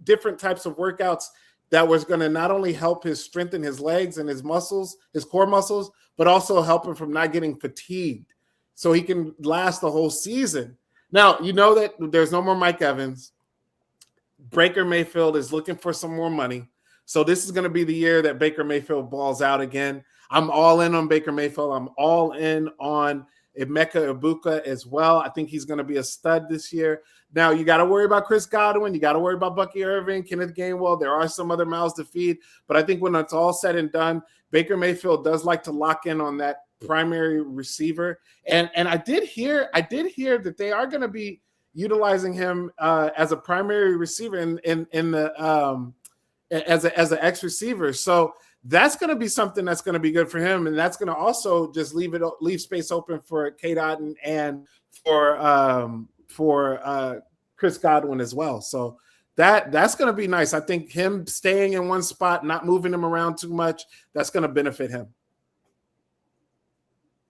different types of workouts that was going to not only help his strengthen his legs and his muscles, his core muscles, but also help him from not getting fatigued so he can last the whole season. Now, you know that there's no more Mike Evans. Baker Mayfield is looking for some more money. So this is going to be the year that Baker Mayfield balls out again. I'm all in on Baker Mayfield. I'm all in on Emeka Egbuka as well. I think he's going to be a stud this year. Now, you got to worry about Chris Godwin. You got to worry about Bucky Irving, Kenneth Gainwell. There are some other mouths to feed. But I think when it's all said and done, Baker Mayfield does like to lock in on that primary receiver. And I did hear that they are going to be utilizing him as a primary receiver in the as an X receiver. So that's going to be something that's going to be good for him, and that's going to also just leave space open for Kate Otten and for Chris Godwin as well. So that's going to be nice. I think him staying in one spot, not moving him around too much, that's going to benefit him.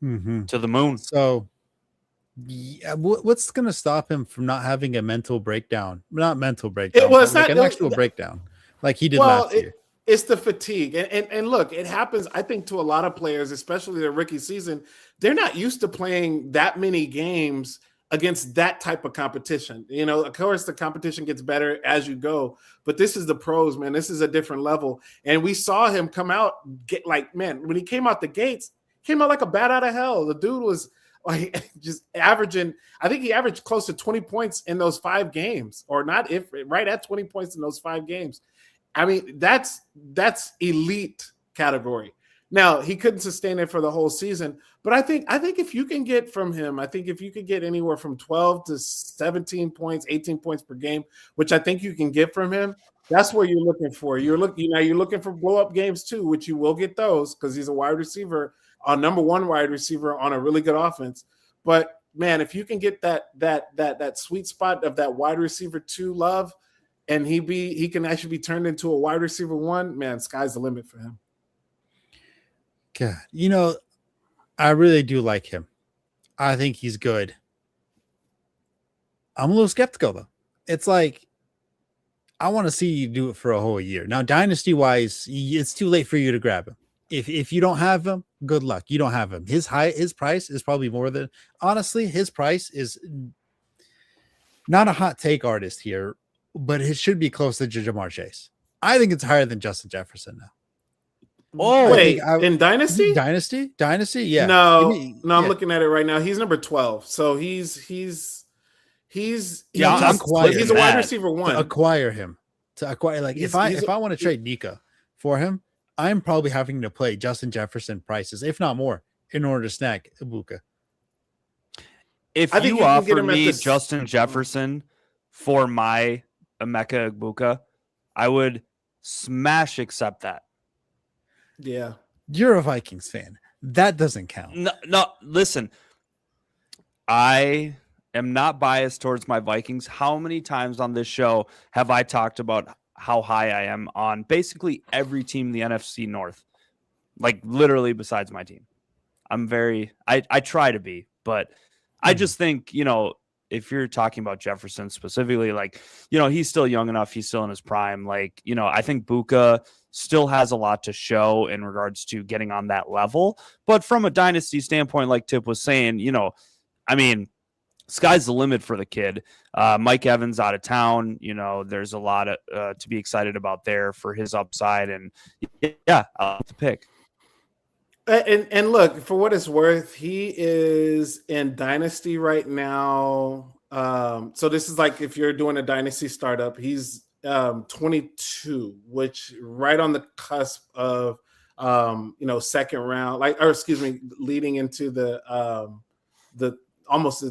To the moon. So, yeah, what's going to stop him from not having a mental breakdown? Not mental breakdown. An actual breakdown, like he did last year. It's the fatigue. And look, it happens, I think, to a lot of players, especially their rookie season. They're not used to playing that many games against that type of competition. You know, of course, the competition gets better as you go, but this is the pros, man. This is a different level. And we saw him come out, when he came out the gates, came out like a bat out of hell. The dude was like just averaging, I think he averaged close to 20 points in those 5 games, or not, if right at 20 points in those 5 games. I mean, that's elite category. Now, he couldn't sustain it for the whole season, but I think if you can get from him, I think if you could get anywhere from 12 to 17 points, 18 points per game, which I think you can get from him, that's what you're looking for. You're looking for blow up games too, which you will get those because he's a wide receiver, a number 1 wide receiver on a really good offense. But man, if you can get that sweet spot of that wide receiver 2 love, and he can actually be turned into a wide receiver 1, man, sky's the limit for him. God, you know, I really do like him. I think he's good. I'm a little skeptical though. It's like, I want to see you do it for a whole year. Now, dynasty wise, it's too late for you to grab him. If you don't have him, good luck. You don't have him. His price is probably more than, honestly, his price is not a hot take artist here, but it should be close to Jamar Chase. I think it's higher than Justin Jefferson now. Oh, wait, in Dynasty? Dynasty, yeah. No, I'm looking at it right now. He's number 12. So he's a wide receiver 1. To acquire him. If I want to trade Nicho for him, I'm probably having to play Justin Jefferson prices, if not more, in order to snag Egbuka. If you offer me Justin Jefferson for my Emeka Egbuka, I would smash accept that. Yeah. You're a Vikings fan. That doesn't count. No, listen. I am not biased towards my Vikings. How many times on this show have I talked about how high I am on basically every team in the NFC North? Like literally besides my team. I try to be, but I just think, you know, if you're talking about Jefferson specifically, like, you know, he's still young enough. He's still in his prime. Like, you know, I think Buka still has a lot to show in regards to getting on that level. But from a dynasty standpoint, like Tipp was saying, you know, I mean, sky's the limit for the kid. Mike Evans out of town. You know, there's a lot to be excited about there for his upside. And yeah, I'll have to pick. And look, for what it's worth, he is in Dynasty right now. So this is like if you're doing a Dynasty startup, he's 22, which right on the cusp of second round, leading into the almost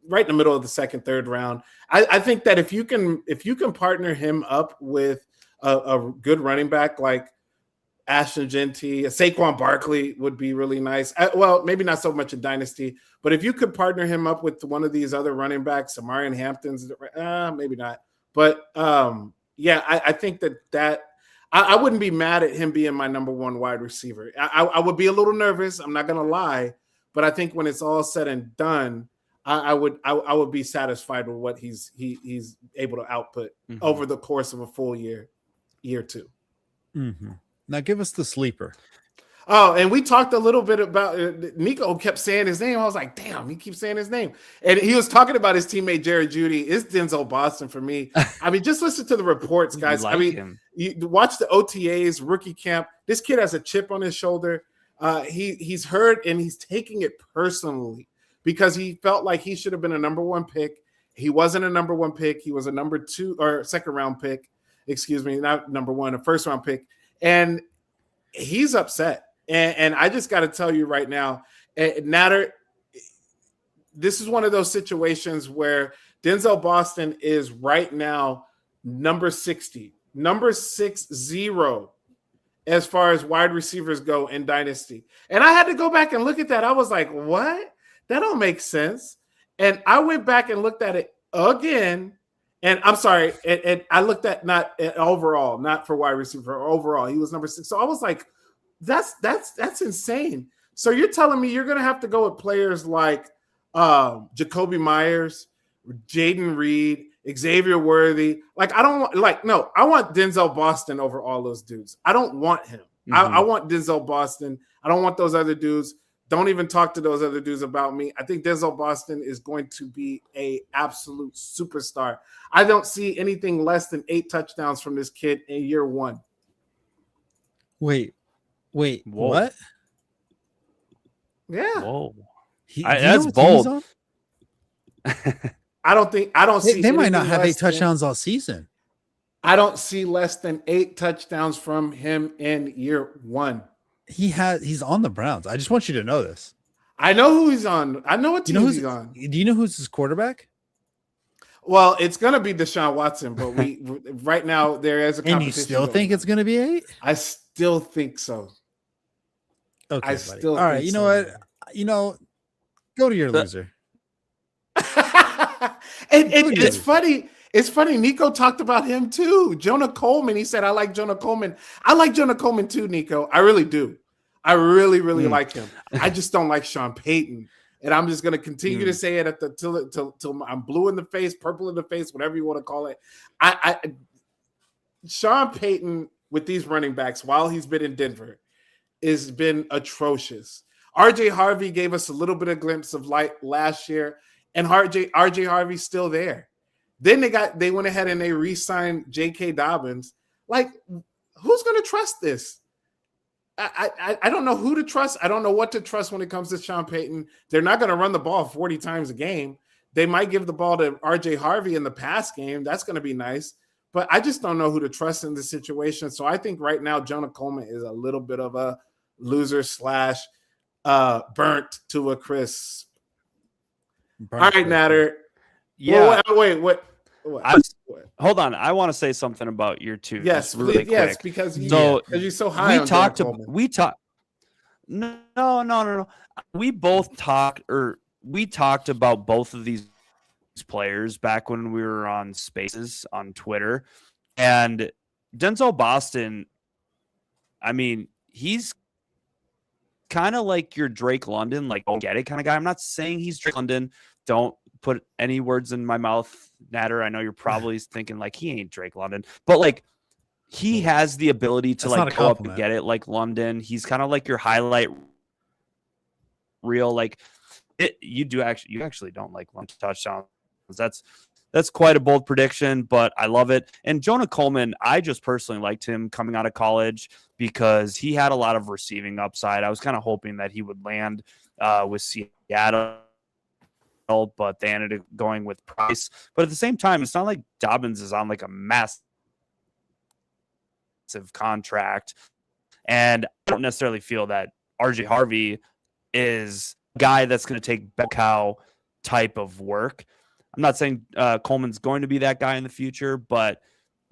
right in the middle of the second, third round. I think that if you can partner him up with a good running back like Ashton Genty, Saquon Barkley would be really nice. Well, maybe not so much in Dynasty, but if you could partner him up with one of these other running backs, Amarian Hampton's, maybe not. But I think that I wouldn't be mad at him being my number 1 wide receiver. I would be a little nervous. I'm not going to lie, but I think when it's all said and done, I would be satisfied with what he's able to output over the course of a full year 2. Now give us the sleeper. Oh, and we talked a little bit about Nico kept saying his name. I was like, damn, he keeps saying his name. And he was talking about his teammate, Jared Judy. It's Denzel Boston for me. I mean, just listen to the reports, guys. Like I mean, him. you watch the OTAs, rookie camp. This kid has a chip on his shoulder. He's hurt and he's taking it personally because he felt like he should have been a number one pick. He wasn't a number one pick. He was a number two or second round pick. Excuse me, not number one, a first round pick. And he's upset. And I just got to tell you right now, Nader, this is one of those situations where Denzel Boston is right now number 60, number 60 as far as wide receivers go in Dynasty. And I had to go back and look at that. I was like, what? That don't make sense. And I went back and looked at it again. And I'm sorry, and I looked at not at overall, not for wide receiver, overall. He was number 6. So I was like, that's insane. So you're telling me you're going to have to go with players like Jacoby Myers, Jaden Reed, Xavier Worthy. Like, I don't want, like, no, I want Denzel Boston over all those dudes. I don't want him. I want Denzel Boston. I don't want those other dudes. Don't even talk to those other dudes about me. I think Denzel Boston is going to be a absolute superstar. I don't see anything less than 8 touchdowns from this kid in year 1. Wait, Whoa. what? Yeah. Whoa. Do you That's know what team he's bold. on? I don't see They might not anything have 8 less than- touchdowns all season. I don't see less than 8 touchdowns from him in year 1. He's on the Browns. I just want you to know this. I know who he's on. I know what Do team you know he's on. Do you know who's his quarterback? Well, it's going to be Deshaun Watson, but we right now there is a And you competition still going think on. it's going to be 8? I still think so. Okay, I buddy. still All right. think You so, know what? man. Go to your loser. and it's funny. It's funny. Nico talked about him too. Jonah Coleman. He said, I like Jonah Coleman. I like Jonah Coleman too, Nico. I really do. I really, really like him. I just don't like Sean Payton. And I'm just going to continue to say it till I'm blue in the face, purple in the face, whatever you want to call it. Sean Payton with these running backs while he's been in Denver has been atrocious. RJ Harvey gave us a little bit of glimpse of light last year, and RJ Harvey's still there. Then they went ahead and they re-signed J.K. Dobbins. Like, who's going to trust this? I don't know who to trust. I don't know what to trust when it comes to Sean Payton. They're not going to run the ball 40 times a game. They might give the ball to RJ Harvey in the pass game. That's going to be nice. But I just don't know who to trust in this situation. So I think right now Jonah Coleman is a little bit of a loser / burnt to a crisp. All right, Nader. Yeah. Wait. Hold on. I want to say something about year 2. Yes, really please, quick. yes, because you're so We high on talked Jonah about Coleman. No. We talked about both of these players back when we were on Spaces on Twitter. And Denzel Boston, I mean, he's kind of like your Drake London, like, oh, get it kind of guy. I'm not saying he's Drake London. Don't put any words in my mouth, Nader. I know you're probably thinking like he ain't Drake London, but like he has the ability to That's not like a go up and compliment. get it like London. He's kind of like your highlight reel. Like you actually don't like London touchdowns. That's quite a bold prediction, but I love it. And Jonah Coleman, I just personally liked him coming out of college because he had a lot of receiving upside. I was kind of hoping that he would land with Seattle, but they ended up going with Price. But at the same time, it's not like Dobbins is on like a massive contract. And I don't necessarily feel that RJ Harvey is a guy that's going to take bell cow type of work. I'm not saying Coleman's going to be that guy in the future, but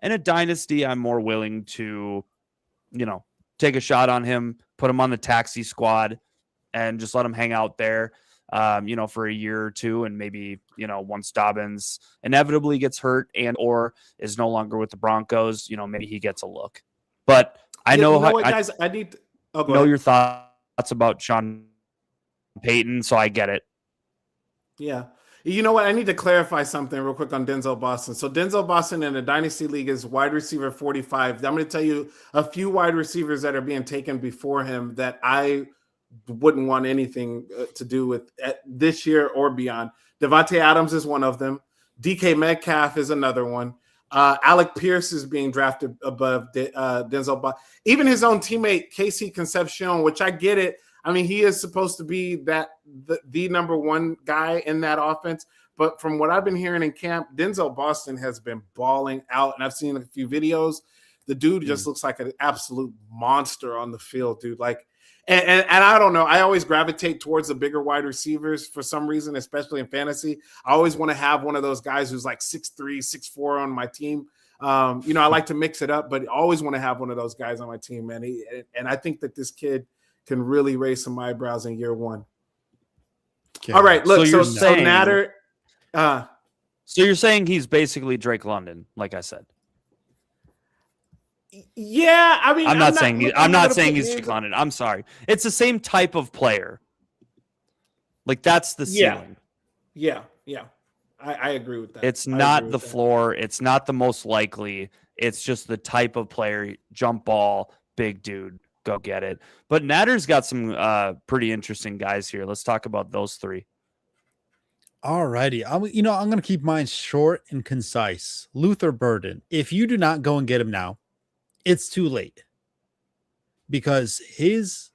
in a dynasty, I'm more willing to, take a shot on him, put him on the taxi squad, and just let him hang out there, for a year or two. And maybe, once Dobbins inevitably gets hurt and or is no longer with the Broncos, maybe he gets a look. But I know how guys, I need to know your thoughts about Sean Payton, so I get it. Yeah. You know what? I need to clarify something real quick on Denzel Boston. So Denzel Boston in the Dynasty League is wide receiver 45. I'm going to tell you a few wide receivers that are being taken before him that I wouldn't want anything to do with this year or beyond. Devontae Adams is one of them. DK Metcalf is another one. Alec Pierce is being drafted above Denzel Boston. Even his own teammate, Casey Concepcion, which I get it. I mean, he is supposed to be the number one guy in that offense. But from what I've been hearing in camp, Denzel Boston has been balling out. And I've seen a few videos. The dude just looks like an absolute monster on the field, dude. Like, and I don't know. I always gravitate towards the bigger wide receivers for some reason, especially in fantasy. I always want to have one of those guys who's like 6'3", 6'4" on my team. I like to mix it up, but I always want to have one of those guys on my team, man. And I think that this kid can really raise some eyebrows in year one. Okay. All right, look, so Nader. So you're saying he's basically Drake London, like I said. Yeah, I mean, I'm not saying he's Drake London. I'm sorry. It's the same type of player. Like that's the ceiling. Yeah. I agree with that. It's not the floor. It's not the most likely. It's just the type of player. Jump ball, big dude. Go get it. But Nader's got some pretty interesting guys here. Let's talk about those three. All righty. I'm going to keep mine short and concise. Luther Burden. If you do not go and get him now, it's too late. Because his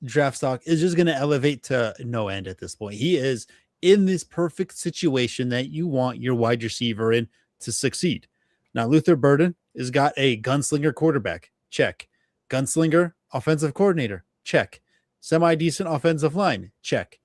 draft stock is just going to elevate to no end at this point. He is in this perfect situation that you want your wide receiver in to succeed. Now, Luther Burden has got a gunslinger quarterback. Check. Gunslinger offensive coordinator. Check. Semi-decent offensive line. Check.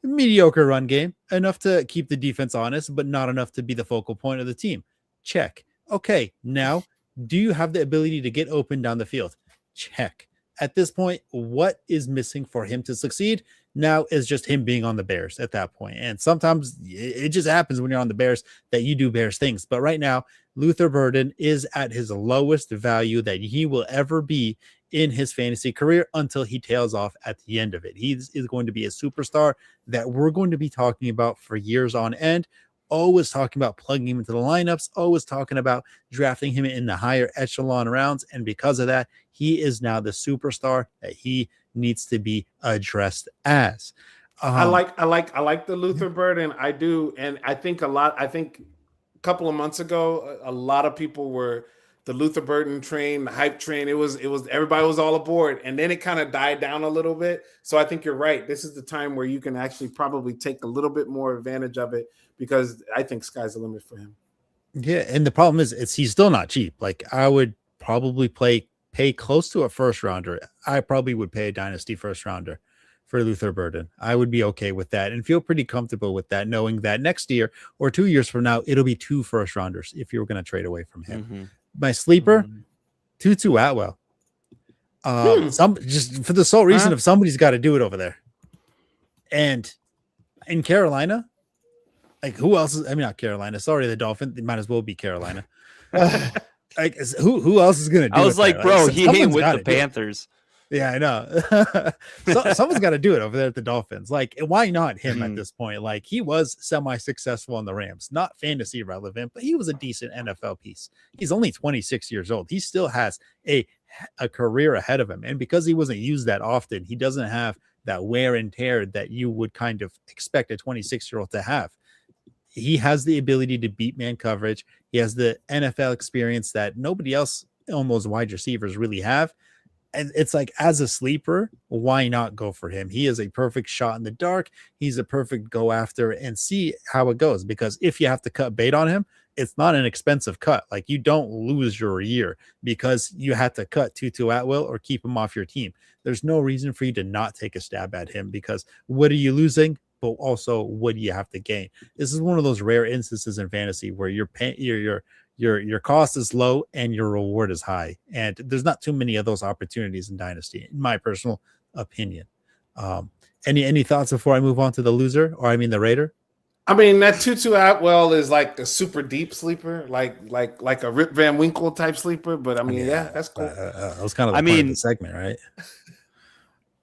Mediocre run game. Enough to keep the defense honest, but not enough to be the focal point of the team. Check. Okay, now, do you have the ability to get open down the field? Check. At this point, what is missing for him to succeed now is just him being on the Bears at that point. And sometimes it just happens when you're on the Bears that you do Bears things. But right now, Luther Burden is at his lowest value that he will ever be in his fantasy career until he tails off at the end of it. He is going to be a superstar that we're going to be talking about for years on end. Always talking about plugging him into the lineups, always talking about drafting him in the higher echelon rounds. And because of that, he is now the superstar that he needs to be addressed as. I like the Luther Burden. I do. And I think a couple of months ago, a lot of people were the Luther Burden train, the hype train. It was everybody was all aboard, and then it kind of died down a little bit. So I think you're right. This is the time where you can actually probably take a little bit more advantage of it, because I think sky's the limit for him. Yeah, and the problem is he's still not cheap. Like, I would probably pay close to a first rounder. I probably would pay a dynasty first rounder for Luther Burden. I would be okay with that and feel pretty comfortable with that, knowing that next year or 2 years from now, it'll be 2 first rounders if you were going to trade away from him. Mm-hmm. My sleeper, Tutu Atwell. Just for the sole reason of somebody's got to do it over there. And in Carolina, like, who else is, I mean, not Carolina, sorry, the Dolphins, it might as well be Carolina. Like, who else is going to do it? I was like, there? bro, like, he ain't with the Panthers. Yeah, I know. Someone's got to do it over there at the Dolphins. Like, why not him at this point? Like, he was semi-successful on the Rams, not fantasy relevant, but he was a decent NFL piece. He's only 26 years old. He still has a career ahead of him. And because he wasn't used that often, he doesn't have that wear and tear that you would kind of expect a 26-year-old to have. He has the ability to beat man coverage. He has the NFL experience that nobody else on those wide receivers really have. And it's like, as a sleeper, why not go for him? He is a perfect shot in the dark. He's a perfect go after and see how it goes. Because if you have to cut bait on him, it's not an expensive cut. Like, you don't lose your year because you had to cut Tutu Atwell or keep him off your team. There's no reason for you to not take a stab at him, because what are you losing? But also, what do you have to gain? This is one of those rare instances in fantasy where your cost is low and your reward is high. And there's not too many of those opportunities in Dynasty, in my personal opinion. Any thoughts before I move on to the loser, or I mean the Raider? I mean, that Tutu Atwell is like a super deep sleeper, like a Rip Van Winkle type sleeper. But I mean, yeah, that's cool. That was kind of the point of the segment, right?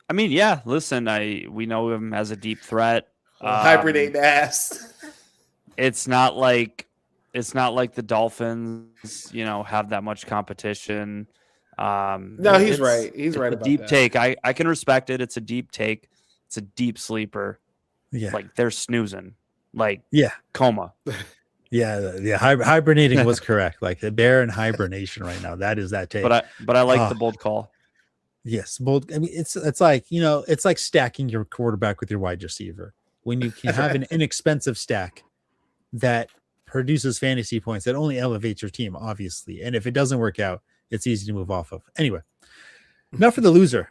I mean, yeah. Listen, we know him as a deep threat. Hibernate ass. it's not like the Dolphins, have that much competition. No, he's right. He's it's right a about deep that. take. I can respect it. It's a deep take. It's a deep sleeper. Yeah. Like they're snoozing, like Yeah. coma. Yeah. Hibernating was correct. Like the bear in hibernation right now. That is that take. But I like Ah. the bold call. Yes, bold. I mean, it's like it's like stacking your quarterback with your wide receiver. When you can have an inexpensive stack that produces fantasy points that only elevates your team, obviously. And if it doesn't work out, it's easy to move off of. Anyway, now for the loser.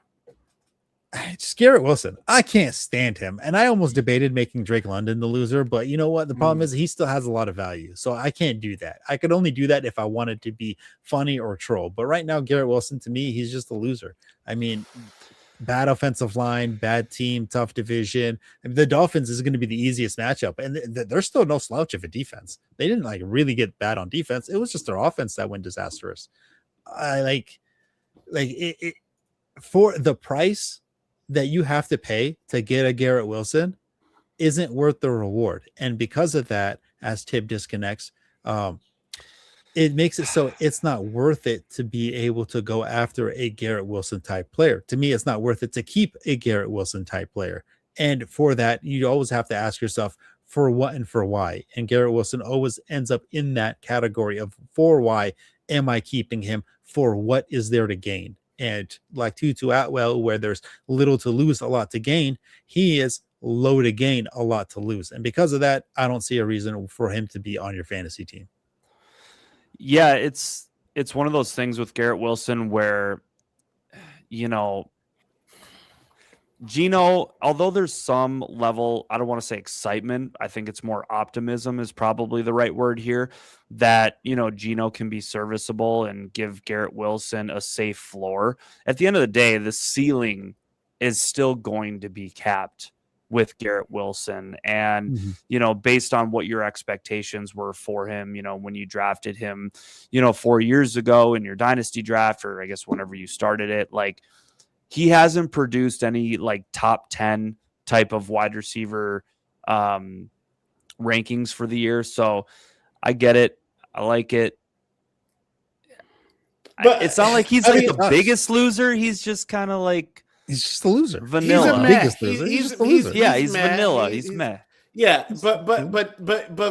It's Garrett Wilson. I can't stand him. And I almost debated making Drake London the loser, but you know what? The problem is he still has a lot of value. So I can't do that. I could only do that if I wanted to be funny or troll. But right now, Garrett Wilson, to me, he's just a loser. I mean, bad offensive line, bad team, tough division. I mean, the Dolphins is going to be the easiest matchup. And they're still no slouch of a defense. They didn't like really get bad on defense. It was just their offense that went disastrous. I like it for the price that you have to pay to get a Garrett Wilson isn't worth the reward. And because of that, as Tipp disconnects, it makes it so it's not worth it to be able to go after a Garrett Wilson type player. To me, it's not worth it to keep a Garrett Wilson type player. And for that, you always have to ask yourself for what and for why. And Garrett Wilson always ends up in that category of for why am I keeping him? For what is there to gain? And like Tutu Atwell, where there's little to lose, a lot to gain, he is low to gain, a lot to lose. And because of that, I don't see a reason for him to be on your fantasy team. Yeah, it's one of those things with Garrett Wilson where, Geno, although there's some level, I don't want to say excitement, I think it's more optimism is probably the right word here, that, Geno can be serviceable and give Garrett Wilson a safe floor. At the end of the day, the ceiling is still going to be capped with Garrett Wilson. And, based on what your expectations were for him, when you drafted him, 4 years ago in your dynasty draft, or I guess whenever you started it, like, he hasn't produced any like top 10 type of wide receiver rankings for the year. So I get it. I like it. But it's not like he's the biggest loser. He's just kind of like, he's just a loser. Vanilla. He's the biggest loser. He's just a loser. He's vanilla. He's meh. Yeah, but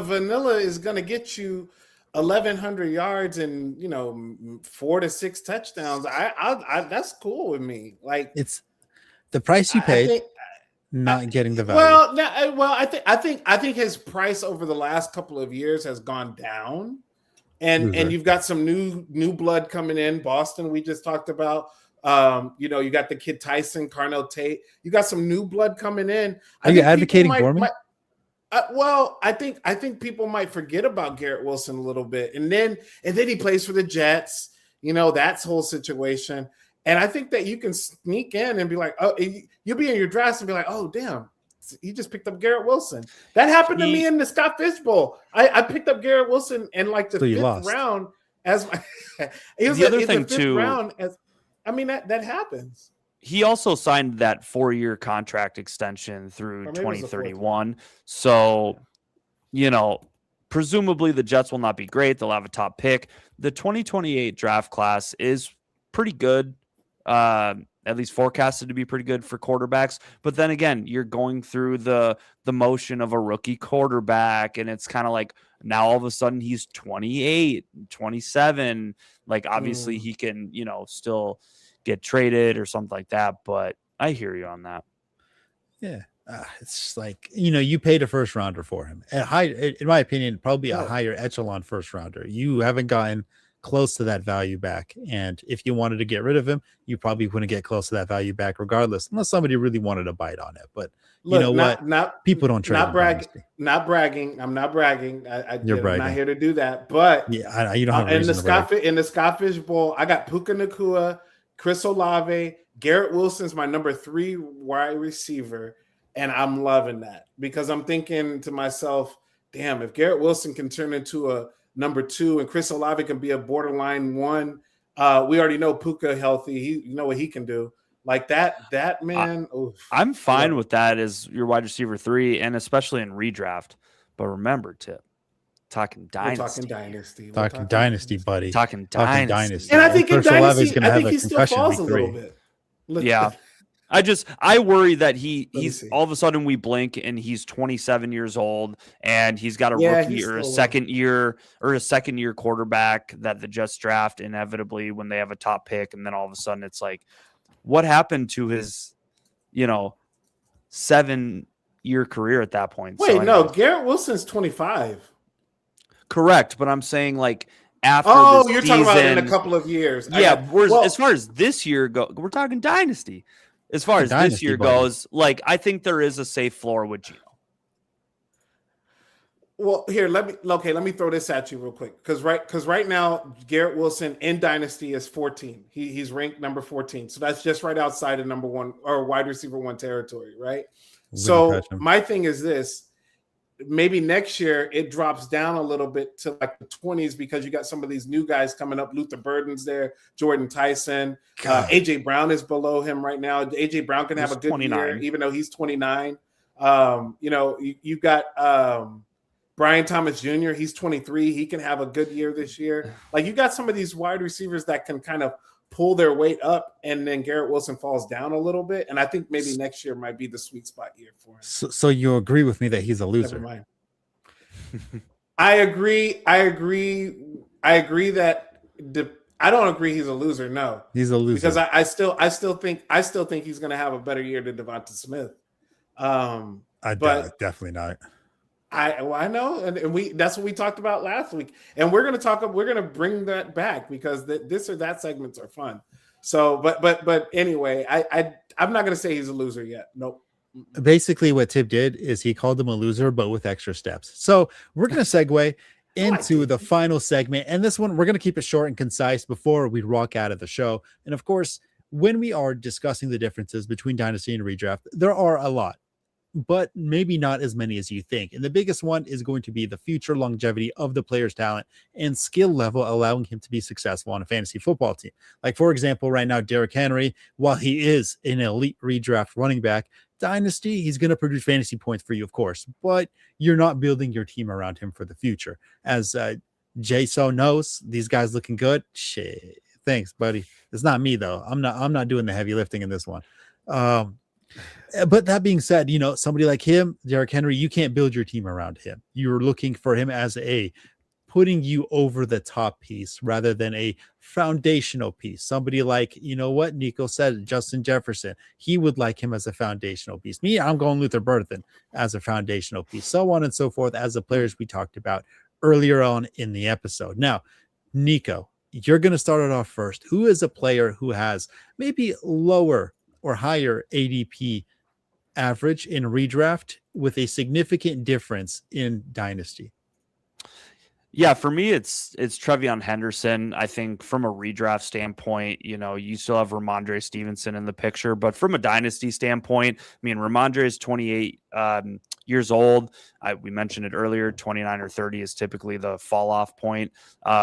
vanilla is going to get you 1,100 yards and 4 to 6 touchdowns. I that's cool with me. Like, it's the price you paid, not getting the value. I think his price over the last couple of years has gone down, and you've got some new blood coming in. Boston, we just talked about. You got the kid Tyson, Carnell Tate. You got some new blood coming in. Are you advocating for me? I think people might forget about Garrett Wilson a little bit, and then he plays for the Jets. That's whole situation, and I think that you can sneak in and be like, oh, you'll be in your drafts and be like, oh, damn, he just picked up Garrett Wilson. That happened to me in the Scott Fish Bowl. I picked up Garrett Wilson in like the fifth round as my. It was the other thing too. Round as, I mean that happens. He also signed that 4-year contract extension through 2031. So, presumably the Jets will not be great. They'll have a top pick. The 2028 draft class is pretty good, at least forecasted to be pretty good for quarterbacks. But then again, you're going through the motion of a rookie quarterback, and it's kind of like now all of a sudden he's 28, 27. Like, obviously he can, still get traded or something like that, but I hear you on that. Yeah, it's just like you paid a first rounder for him, in my opinion, probably a higher echelon first rounder. You haven't gotten close to that value back, and if you wanted to get rid of him, you probably wouldn't get close to that value back regardless, unless somebody really wanted to bite on it. But people don't trade. Not bragging. I'm not bragging. You're bragging. I'm not here to do that. But yeah, you don't have in the Scott Fish Bowl, I got Puka Nacua, Chris Olave, Garrett Wilson's my number 3 wide receiver, and I'm loving that because I'm thinking to myself, damn, if Garrett Wilson can turn into a number 2 and Chris Olave can be a borderline 1, we already know Puka healthy. You know what he can do. Like that man. I'm fine with that as your wide receiver 3, and especially in redraft. But remember, Tip, talking We're dynasty. talking dynasty. We're Talking dynasty, buddy. Talking Talking dynasty. And I think in First Olave's dynasty, gonna I have think a he still concussion falls week a little 3. bit. Yeah. I worry that me he's see. all of a sudden we blink and he's 27 years old and he's got a Yeah, rookie he's or a still second year quarterback that the Jets draft inevitably when they have a top pick. And then all of a sudden it's like, what happened to his, 7-year career at that point? Wait, So no, anyways, Garrett Wilson's 25. correct. But I'm saying like after Oh, this you're talking about in a season- couple of years. Yeah, as far as this year we're talking dynasty. As far as this Dynasty, year buddy. goes, like I think there is a safe floor with Geno. Well, here, let me throw this at you real quick. Because right now, Garrett Wilson in Dynasty is 14. He's ranked number 14. So that's just right outside of number 1 or wide receiver 1 territory, right? So catch him. my thing is this. Maybe next year it drops down a little bit to like the 20s because you got some of these new guys coming up. Luther Burden's there, Jordan Tyson, AJ Brown is below him right now. AJ Brown can have He's a good 29. year, even though he's 29. You've got Brian Thomas Jr. He's 23. He can have a good year this year. Like you got some of these wide receivers that can kind of pull their weight up, and then Garrett Wilson falls down a little bit. And I think maybe next year might be the sweet spot year for him. So you agree with me that he's a Never loser? mind. I agree that I don't agree he's a loser. No, He's a loser because I still think he's going to have a better year than Devonta Smith. But definitely not. I know, and that's what we talked about last week, and we're going to bring that back because this or that segments are fun. So, but anyway, I'm not going to say he's a loser yet. Nope. Basically, what Tipp did is he called him a loser, but with extra steps. So we're going to segue into the final segment, and this one we're going to keep it short and concise before we rock out of the show. And of course, when we are discussing the differences between Dynasty and Redraft, there are a lot, but maybe not as many as you think. And the biggest one is going to be the future longevity of the player's talent and skill level, allowing him to be successful on a fantasy football team. Like, for example, right now, Derrick Henry, while he is an elite redraft running back, Dynasty, he's going to produce fantasy points for you, of course, but you're not building your team around him for the future. As J-So knows, these guys looking good. Shit. Thanks, buddy. It's not me, though. I'm not doing the heavy lifting in this one. But that being said, somebody like him, Derrick Henry, you can't build your team around him. You're looking for him as a putting you over the top piece rather than a foundational piece. Somebody like, what Nicho said, Justin Jefferson, he would like him as a foundational piece. Me, I'm going Luther Burden as a foundational piece, so on and so forth, as the players we talked about earlier on in the episode. Now, Nicho, you're going to start it off first. Who is a player who has maybe lower or higher ADP average in redraft with a significant difference in Dynasty? Yeah, for me, it's Trevion Henderson. I think from a redraft standpoint, you still have Ramondre Stevenson in the picture, but from a dynasty standpoint, Ramondre is 28 years old. We mentioned it earlier, 29 or 30 is typically the fall off point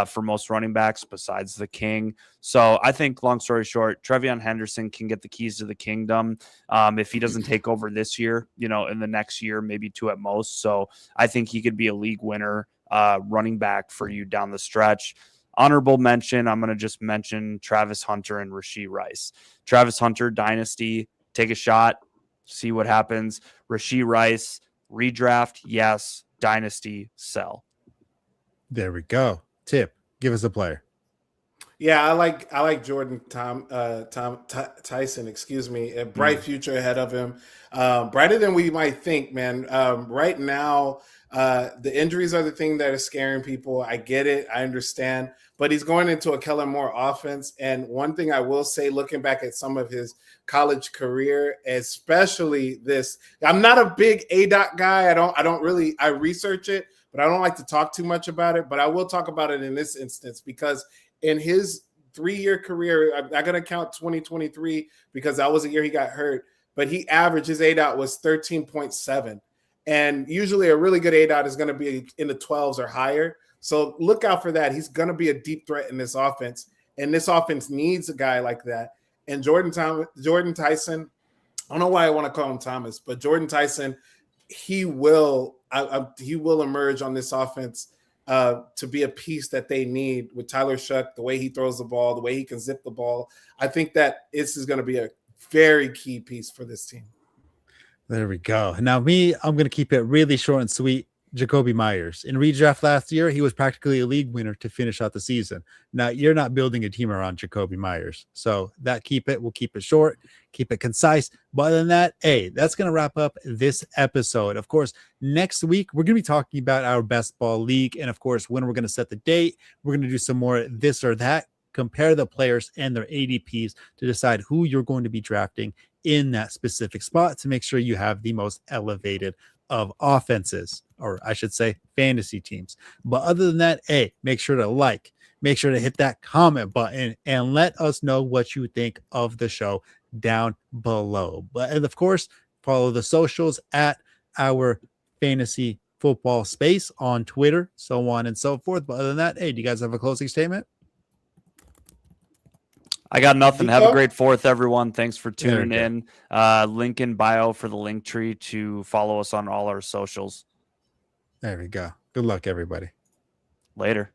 for most running backs besides the king. So I think, long story short, Trevion Henderson can get the keys to the kingdom if he doesn't take over this year, in the next year, maybe 2 at most. So I think he could be a league winner running back for you down the stretch. Honorable mention, I'm going to just mention Travis Hunter and Rashee Rice. Travis Hunter, dynasty, take a shot, see what happens. Rashee Rice, redraft, yes. Dynasty, sell. There we go. Tipp, give us a player. Yeah, I like Jordan Tyson, excuse me. A bright future ahead of him. Brighter than we might think, man. Right now, the injuries are the thing that are scaring people. I get it. I understand. But he's going into a Kellen Moore offense. And one thing I will say, looking back at some of his college career, especially this, I'm not a big ADOT guy. I research it, but I don't like to talk too much about it. But I will talk about it in this instance because in his 3-year career, I'm going to count 2023 because that was the year he got hurt. But he averaged, his ADOT was 13.7. And usually a really good ADOT is going to be in the 12s or higher. So look out for that. He's going to be a deep threat in this offense. And this offense needs a guy like that. And Jordan Tyson, I don't know why I want to call him Thomas, but Jordan Tyson, he will he will emerge on this offense to be a piece that they need with Tyler Shuck, the way he throws the ball, the way he can zip the ball. I think that this is going to be a very key piece for this team. There we go. Now, I'm going to keep it really short and sweet. Jacoby Myers. In redraft last year, he was practically a league winner to finish out the season. Now, you're not building a team around Jacoby Myers. So we'll keep it short, keep it concise. But other than that, hey, that's going to wrap up this episode. Of course, next week, we're going to be talking about our best ball league. And of course, when we're going to set the date, we're going to do some more this or that, compare the players and their ADPs to decide who you're going to be drafting in that specific spot to make sure you have the most elevated of offenses, or I should say fantasy teams. But other than that, hey, make sure to make sure to hit that comment button and let us know what you think of the show down below. But and of course, follow the socials at our fantasy football space on Twitter, so on and so forth. But other than that, hey, do you guys have a closing statement? I got nothing. Nicho? Have a great 4th, everyone. Thanks for There we tuning go. in. Link in bio for the link tree to follow us on all our socials. There we go. Good luck, everybody. Later.